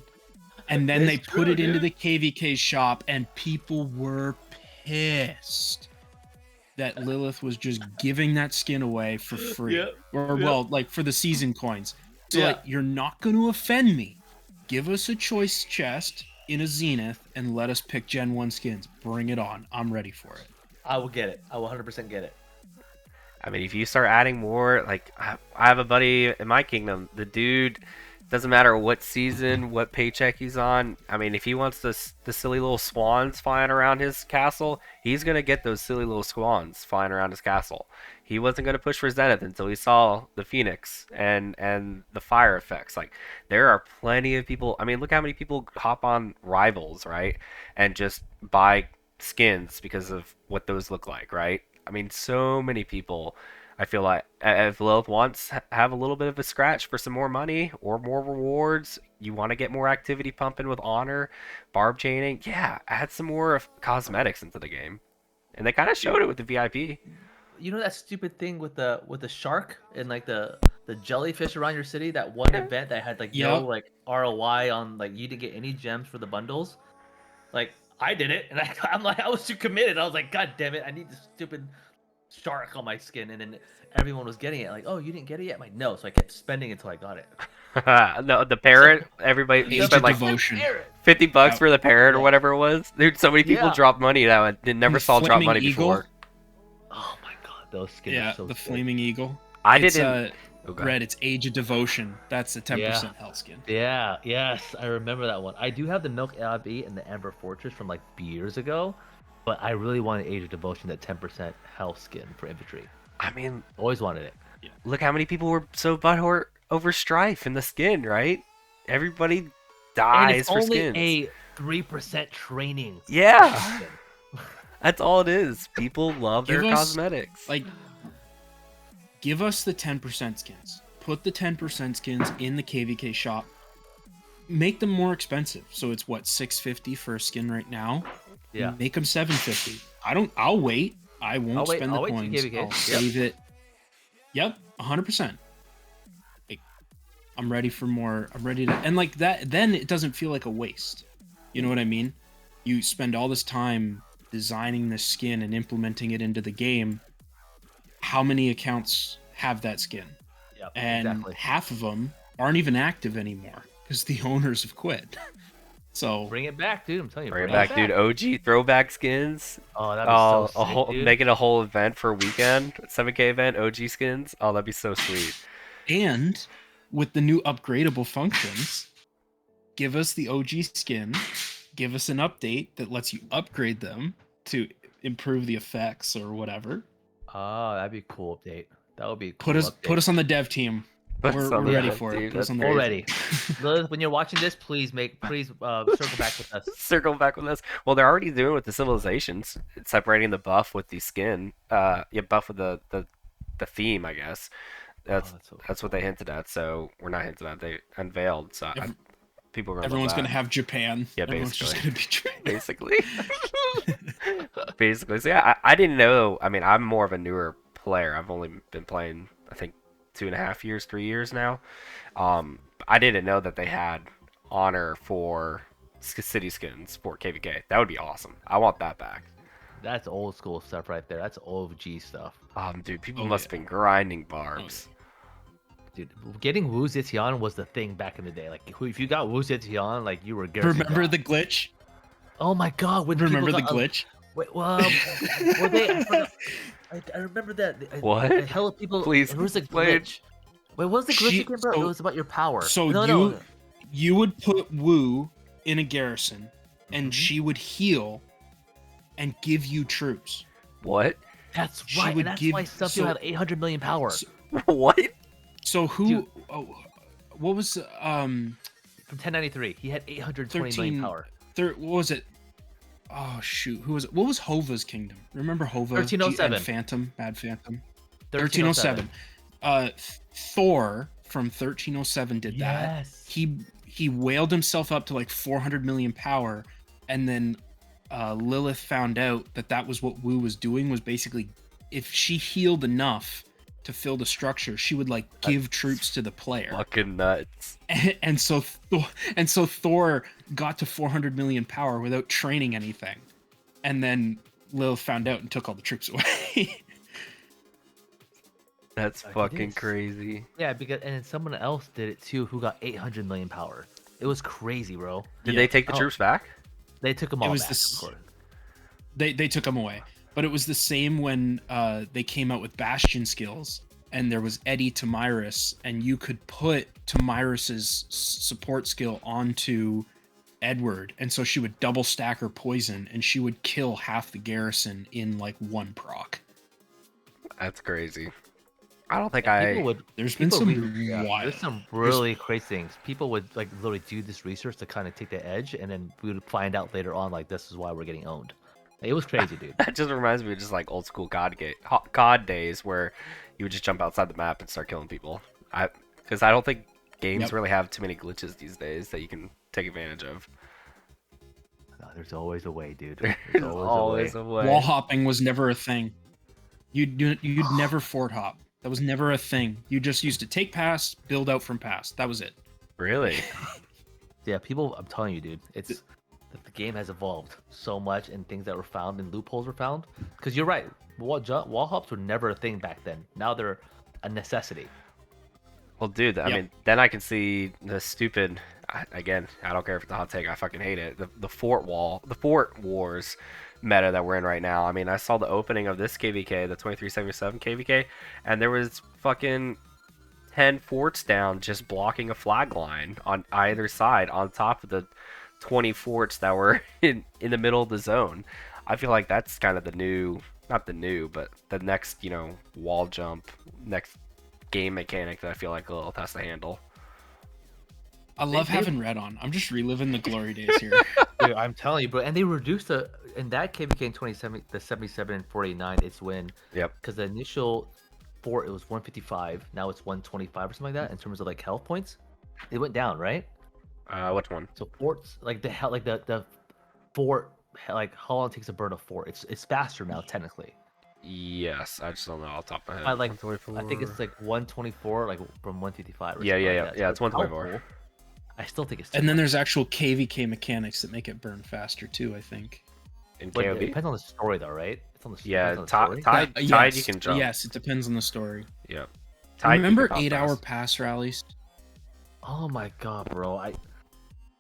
And then they put it into the KVK shop, and people were pissed that Lilith was just giving that skin away for free. For the season coins. So you're not going to offend me. Give us a choice chest in a Zenith and let us pick Gen 1 skins. Bring it on. I'm ready for it. I will get it. I will 100% get it. I mean, if you start adding more, like, I have a buddy in my kingdom. The dude, doesn't matter what season, what paycheck he's on. I mean, if he wants the silly little swans flying around his castle, he's going to get those silly little swans flying around his castle. He wasn't going to push for Zenith until he saw the Phoenix and the fire effects. Like, there are plenty of people. I mean, look how many people hop on Rivals, right? And just buy skins because of what those look like, right? I mean, so many people. I feel like if Lilith wants have a little bit of a scratch for some more money or more rewards, you want to get more activity pumping with honor, barb chaining, add some more cosmetics into the game. And they kind of showed it with the VIP. You know that stupid thing with the shark and like the jellyfish around your city? That one event that had no like ROI on, like, you didn't get any gems for the bundles. Like, I did it, and I'm like, I was too committed. I was like, God damn it, I need this stupid shark on my skin. And then everyone was getting it. Like, oh, you didn't get it yet? I'm like, no. So I kept spending until I got it. No, the parrot, everybody, you spent like $50 for the parrot or whatever it was. Dude, so many people dropped money that I never saw drop money before. Oh my god, those skins are so the sick. Flaming Eagle. I didn't. Red, it's Age of Devotion. That's the 10% health skin. Yeah, yes, I remember that one. I do have the Milk Abbey and the Amber Fortress from like years ago, but I really wanted Age of Devotion, that 10% health skin for infantry. I mean, always wanted it. Look how many people were so butthurt over Strife and the skin, right? everybody And dies it's for only skins. a 3% training. Yeah, that's all it is. People love Give their us, cosmetics. Like, give us the 10% skins. Put the 10% skins in the KVK shop. Make them more expensive. So it's what, $650 for a skin right now? Yeah. Make them $750. I'll wait. I won't spend the I'll wait till coins. KVK. I'll save it. Yep, 100%. Like, I'm ready for more. I'm ready to, and like that. Then it doesn't feel like a waste. You know what I mean? You spend all this time designing this skin and implementing it into the game. How many accounts have that skin? Yep, And exactly. half of them aren't even active anymore because the owners have quit. So Bring it back, dude. I'm telling you. Bring it back, dude. OG throwback skins. Oh, that'd be so A sick, whole, dude. making a whole event for a weekend, 7K event, OG skins. Oh, that'd be so sweet. And with the new upgradable functions, give us the OG skin, give us an update that lets you upgrade them to improve the effects or whatever. Oh, that'd be a cool update. That would be a cool Put us update. on the dev team. We're ready for it. Dude, Put us on the Already. Lilith, when you're watching this, please circle back with us. Circle back with us. Well, they're already doing it with the civilizations. It's separating the buff with the skin. Yeah, buff with the theme, I guess. That's so that's what they hinted at. So we're not hinted at. They unveiled. So people are gonna Everyone's love gonna that. have Japan. Yeah, Everyone's just gonna be Japan. basically. Basically. So yeah, I didn't know. I mean, I'm more of a newer player. I've only been playing, I think, 2.5 years, 3 years now. I didn't know that they had honor for city skins for KVK. That would be awesome. I want that back. That's old school stuff right there. That's OG stuff. Dude, people Oh, must have been grinding barbs. Dude, getting Wu Zetian was the thing back in the day. Like, if you got Wu Zetian, like, you were Garrison Remember God. the glitch? Oh my god! When Remember the people got, glitch? Wait, well, were they? I remember that. What? A hell of people. Please It was a explain. glitch. Wait, what was the glitch again, bro? It was about your power. So No. you would put Wu in a garrison, and Mhm. she would heal and give you troops. What? That's She right. would And that's give- why some so- people had 800 million power. so- What? So who? Dude. What was From 1093, he had 820 million 13 power. what was it? Oh shoot, who was it? What was Hova's kingdom? Remember Hova? 1307. And Phantom, Bad Phantom. 1307. 1307. Thor from 1307 did that. Yes. He whaled himself up to like 400 million power, and then Lilith found out that was what Wu was doing. Was basically, if she healed enough to fill the structure, she would like give troops to the player. Fucking nuts. And so Thor got to 400 million power without training anything, and then Lilith found out and took all the troops away. That's Like, it fucking is. crazy. Yeah, because and then someone else did it too who got 800 million power. It was crazy, bro. Did Yeah. they take the Oh. troops back? They took them all was back. this- Of course. They took them away, but it was the same when they came out with Bastion skills, and there was Eddie Tamiris, and you could put Tamiris's support skill onto Edward, and so she would double stack her poison, and she would kill half the garrison in like one proc. That's crazy. I don't think People would. There's been People some yeah, wild. there's some really crazy things. People would like literally do this research to kind of take the edge, and then we would find out later on like this is why we're getting owned. It was crazy, dude. That just reminds me of just like old school COD days where you would just jump outside the map and start killing people. Because I don't think games Yep. really have too many glitches these days that you can take advantage of. No, there's always a way, dude. There's always a way. Wall hopping was never a thing. You'd never fort hop. That was never a thing. You just used to take pass, build out from pass. That was it. Really? Yeah, people. I'm telling you, dude. It's the game has evolved so much, and things that were found and loopholes were found. Because you're right, wall hops were never a thing back then. Now they're a necessity. Well, dude, I Yep. mean, then I can see the stupid. Again, I don't care if it's a hot take. I fucking hate it. The fort wars meta that we're in right now. I mean, I saw the opening of this KVK, the 2377 KVK, and there was fucking 10 forts down just blocking a flag line on either side on top of the 20 forts that were in the middle of the zone. I feel like that's kind of the new, not the new, but the next, wall jump, next game mechanic that I feel like Lilith has to handle. I love having red on. I'm just reliving the glory days here. Dude, I'm telling you, bro. And they reduced in that KVK in 27, the 77 and 49. It's when Yep. because the initial fort it was 155. Now it's 125 or something like that in terms of like health points. It went down, right? Which one? So forts like the hell like the fort like how long it takes to burn a fort. It's faster now technically. Yes, I just don't know off the top of my head. I like I think it's like 124 like from 155. Or Yeah, something yeah, like that. yeah. So It's 124. helpful. I still think it's. And then there's actual KVK mechanics that make it burn faster too, I think. In But it KOB. depends on the story though, right? It's on the Yeah, depends on the story. Tide. Yes, Tide. You can jump. Yes, it depends on the story. Yeah. Tide, you Remember can pop 8-hour fast. pass rallies? Oh my god, bro!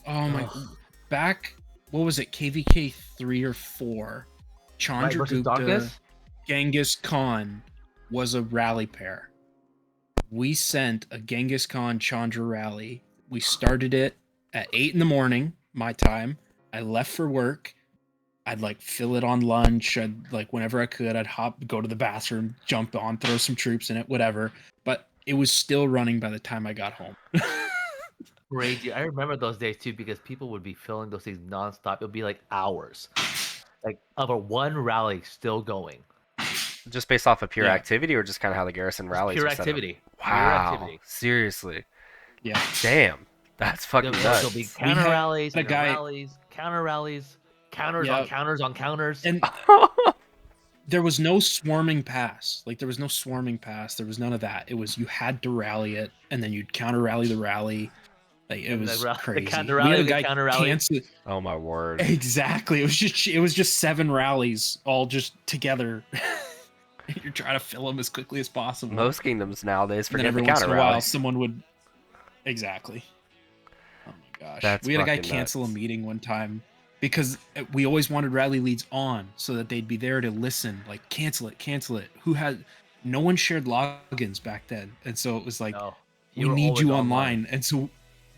Oh my! Ugh. Back, what was it? KVK 3 or 4? Right, versus Chandragupta, Darkness? Genghis Khan was a rally pair. We sent a Genghis Khan Chandra rally. We started it at 8 in the morning, my time. I left for work. I'd like fill it on lunch. I'd like whenever I could, I'd go to the bathroom, jump on, throw some troops in it, whatever. But it was still running by the time I got home. Crazy. I remember those days too because people would be filling those things nonstop. It would be like hours, like of a one rally still going. Just based off of pure Yeah. activity, or just kind of how the garrison Just rallies. pure are set up? activity. Pure Wow. activity. Seriously. Yeah. Damn. That's fucking There'll be nuts. counter had rallies, a guy- counter rallies, counters on Yep. counters on counters. And there was no swarming pass. Like there was no swarming pass. There was none of that. It was you had to rally it, and then you'd counter rally the rally. Like it And was the crazy. counter We rally, had a the guy counter rally. cancel. Oh my word. Exactly. It was just 7 rallies all just together. You're trying to fill them as quickly as possible. Most kingdoms nowadays and then forget the every once counter in a while, rally. someone would. Exactly. Oh my gosh. That's we had a guy fucking cancel nuts. a meeting one time because we always wanted rally leads on so that they'd be there to listen. Like cancel it. Who had? No one shared logins back then, and so it was like No, we were need always you online. And so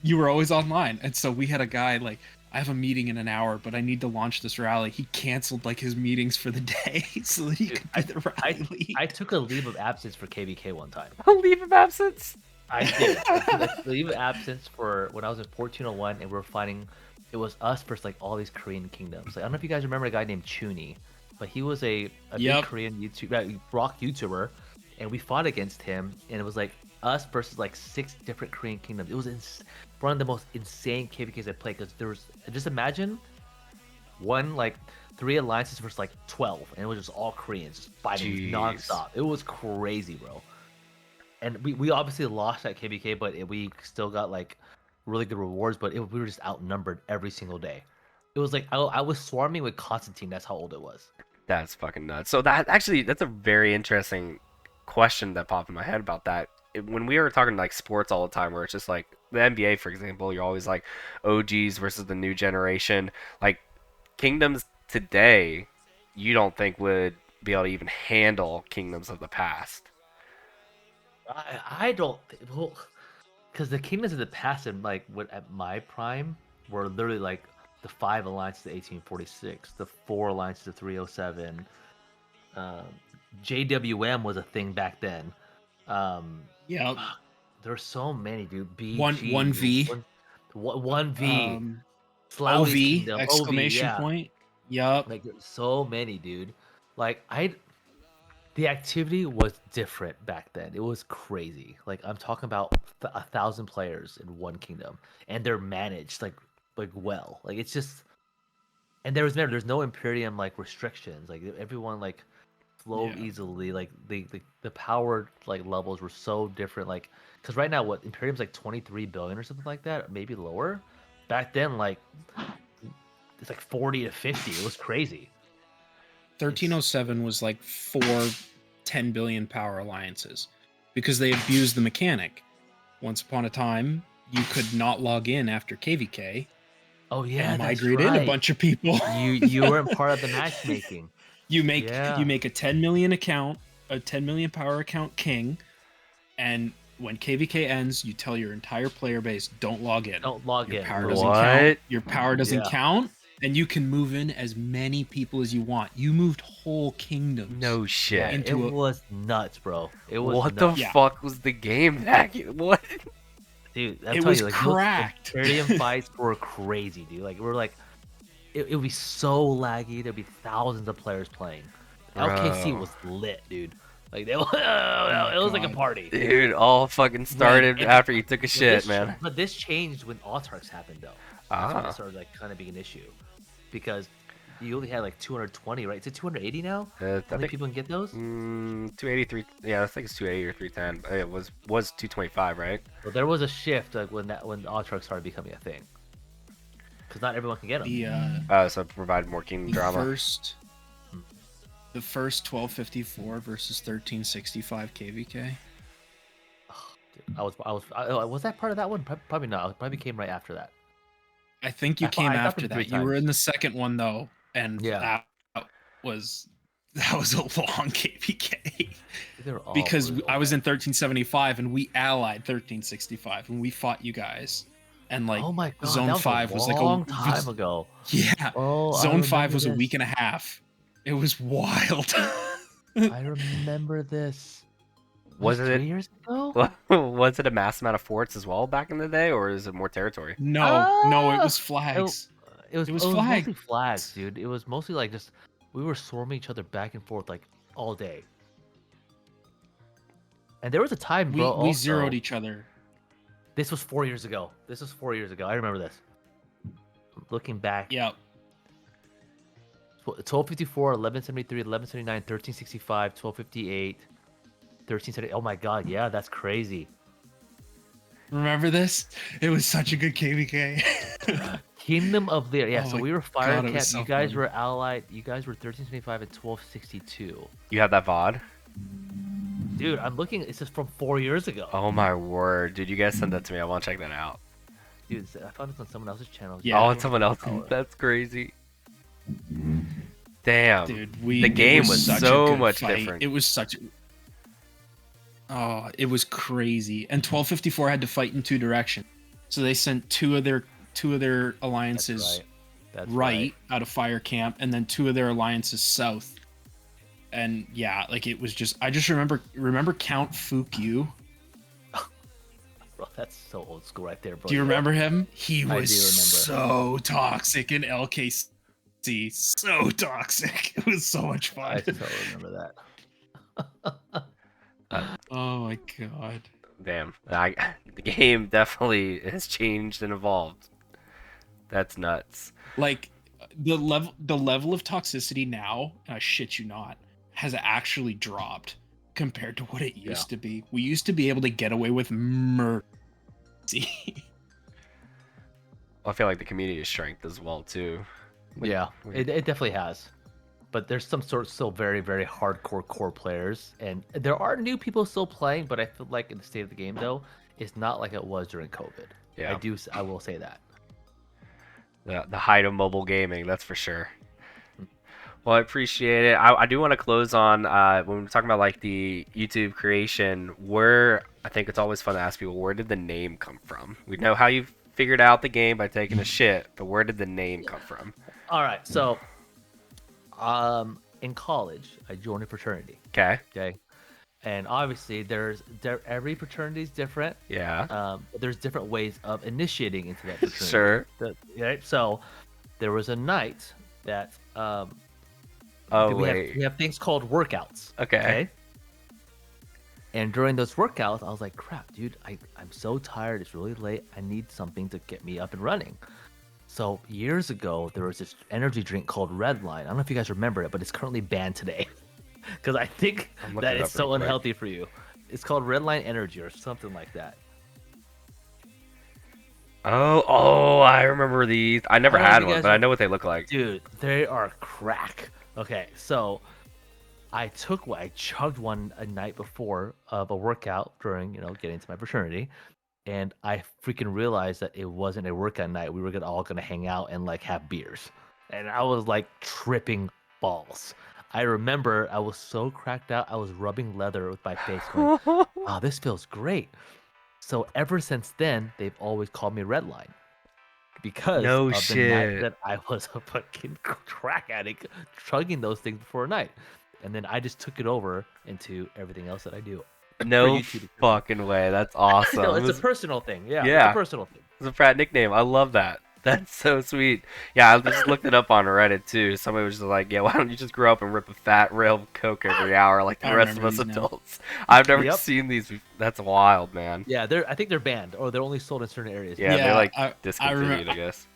you were always online, and so we had a guy like. I have a meeting in an hour, but I need to launch this rally. He canceled like his meetings for the day so that he Dude, could be the rally lead. I took a leave of absence for KVK one time. A leave of absence. I did. I took a leave of absence for when I was in 1401 and we were fighting. It was us versus like all these Korean kingdoms. Like, I don't know if you guys remember a guy named Chuni, but he was a big Korean ROK YouTuber, and we fought against him, and it was like us versus like 6 different Korean kingdoms. It was one of the most insane KVKs I played because there was just imagine one like 3 alliances versus like 12, and it was just all Koreans just fighting Jeez. nonstop. It was crazy, bro. And we obviously lost at KVK, but we still got like really good rewards. But we were just outnumbered every single day. It was like I was swarming with Constantine. That's how old it was. That's fucking nuts. So that's a very interesting question that popped in my head about that. When we were talking like sports all the time, where it's just like the NBA, for example, you're always like OGs versus the new generation. Like kingdoms today, you don't think would be able to even handle kingdoms of the past. I don't well, because the kingdoms of the past and like what at my prime were literally like the 5 alliances of 1846, the 4 alliances of 307. JWM was a thing back then. Yeah. There's so many, dude. BG, 1V. 1V. OV Kingdom, exclamation yeah. point. Yup. Like there's so many, dude. Like the activity was different back then. It was crazy. Like I'm talking about 1,000 players in one kingdom, and they're managed like well. Like it's just, and there's no Imperium like restrictions. Like everyone like flowed easily. Like the power like levels were so different. Like because right now what Imperium's like 23 billion or something like that, maybe lower. Back then like it's like 40 to 50. It was crazy. 1307 was like 4 10 billion power alliances because they abused the mechanic. Once upon a time, you could not log in after KVK. Oh yeah, and that's migrate in right. a bunch of people. You weren't part of the matchmaking. You make a 10 million account, a 10 million power account king, and when KVK ends, you tell your entire player base don't log in. Don't log Your in. power doesn't What? count. Your power doesn't Yeah. count, and you can move in as many people as you want. You moved whole kingdoms. No shit. Yeah, into it was nuts, bro. It was What nuts. the Yeah. fuck was the game that? What? Dude, I'm It telling was you, like cracked. those Imperium fights were crazy, dude. Like we're like, it would be so laggy. There'd be thousands of players playing. LKC Bro. was lit, dude. Like they, it Oh my was like a God. party. Dude, all fucking started And after you took a but shit, man. but this changed when Autarchs happened, though. That's when it Ah. started like kind of being an issue, because you only had like 220, right? Is it 280 now? I How many think people can get those? 283. Yeah, I think it's 280 or 310. It was 225, right? So there was a shift like when Autarchs started becoming a thing, because not everyone can get them. The So provide more kingdom the drama. first the first 1254 versus 1365 KVK. Dude, was that part of that one? Probably not. It probably came right after that. I think you I came died after for 3 that. You were times. in the second one though, and Yeah. was that was a long KVK. They were all Because brutal, I was man. in 1375 and we allied 1365 and we fought you guys. And like Oh my god, Zone that was 5 a was like long time ago. yeah. Oh, I Zone 5 remember was a this. week and a half. It was wild. I remember this. Was it 3 it years ago? was it a mass amount of forts as well back in the day, or is it more territory? No, it was Ah! flags. It was flags. mostly flags, dude. It was mostly like just we were swarming each other back and forth like all day. And there was a time, bro. We Also, zeroed each other. this was 4 years ago. This was 4 years ago. I remember this. Looking back, Yeah. 1254, 1173, 1179, 1365, 1258, 1370. Oh my god, yeah, that's crazy. Remember this? It was such a good KVK. Kingdom of the yeah. Oh So my we were fire God, it camp. was so You guys fun. were allied. You guys were 1375 and 1262. You have that VOD? Dude, I'm looking. It's just from 4 years ago. Oh my word, dude! You guys send that to me. I want to check that out. Dude, I found this on someone else's channel. Yeah. Oh, and someone else. Oh. That's crazy. Damn. Dude, The game was such a so good much fight. different. It was such. Oh, it was crazy. And 1254 had to fight in two directions, so they sent two of their alliances That's right out of fire camp, and then two of their alliances south. And yeah, like it was just. I just remember Count Fukyu. Bro, that's so old school right there, bro. Do you remember him? He I was do remember. so toxic in LKC. So toxic. It was so much I fun. still remember that. Oh my god. Damn. The game definitely has changed and evolved. That's nuts. Like the level of toxicity now, I shit you not, has actually dropped compared to what it used to be. We used to be able to get away with murder. I feel like the community has shrank as well too. Yeah, it definitely has. But there's some sort of still very, very hardcore core players, and there are new people still playing. But I feel like in the state of the game, though, it's not like it was during COVID. Yeah. I will say that. The height of mobile gaming, that's for sure. Well, I appreciate it. I do want to close on when we're talking about like the YouTube creation. Where I think it's always fun to ask people, where did the name come from? We know how you figured out the game by taking a shit, but where did the name come from? All right, so in college, I joined a fraternity. Okay. Okay, and obviously every fraternity is different. Yeah. But there's different ways of initiating into that fraternity. Sure. Right. So there was a night that Oh we wait. have things called workouts. Okay. And during those workouts, I was like, crap, dude, I'm so tired. It's really late. I need something to get me up and running. So years ago, there was this energy drink called Redline. I don't know if you guys remember it, but it's currently banned today because I think I'm looking that it it's up so real quick. unhealthy for you. It's called Redline Energy or something like that. Oh, I remember these. I never I don't know if had you one, guys but I know what they look like. Dude, they are crack. Okay, so I chugged one a night before of a workout during, getting into my fraternity. And I freaking realized that it wasn't a workout night. We were all gonna hang out and like have beers. And I was like tripping balls. I remember I was so cracked out, I was rubbing leather with my face going, wow, this feels great. So ever since then, they've always called me Redline. Because No of the night shit. that I was a fucking crack addict chugging those things before a night. And then I just took it over into everything else that I do. No YouTube. fucking way. That's No, awesome. it's a personal thing. Yeah, Yeah. it's a personal thing. It's a frat nickname. I love that. That's so sweet. Yeah, I just looked it up on Reddit too. Somebody was just like, "Yeah, why don't you just grow up and rip a fat rail of coke every hour like the I rest of remember us these now. adults?" I've never Yep. seen these. That's wild, man. Yeah, I think they're banned or they're only sold in certain areas. Yeah, they're like I discontinued, remember. I guess.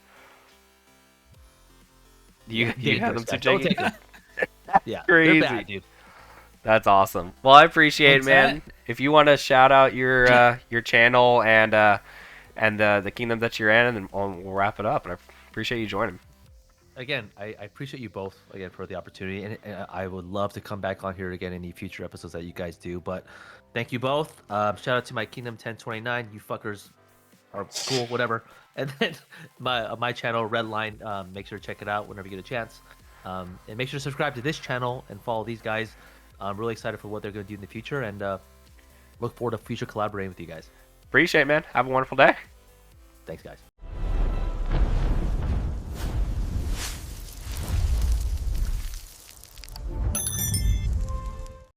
You have Dangerous, them too, guys. Don't Jakey? take them. Yeah, Crazy. they're bad, dude. That's awesome. Well, I appreciate it, What's man. that? If you want to shout out your channel and the kingdom that you're in, and then we'll wrap it up. And I appreciate you joining. Again, I appreciate you both again for the opportunity, and I would love to come back on here again in any future episodes that you guys do. But thank you both. Shout out to my Kingdom 1029. You fuckers are cool, whatever. And then my channel Redline. Make sure to check it out whenever you get a chance. And make sure to subscribe to this channel and follow these guys. I'm really excited for what they're going to do in the future, and look forward to future collaborating with you guys. Appreciate it, man. Have a wonderful day. Thanks, guys.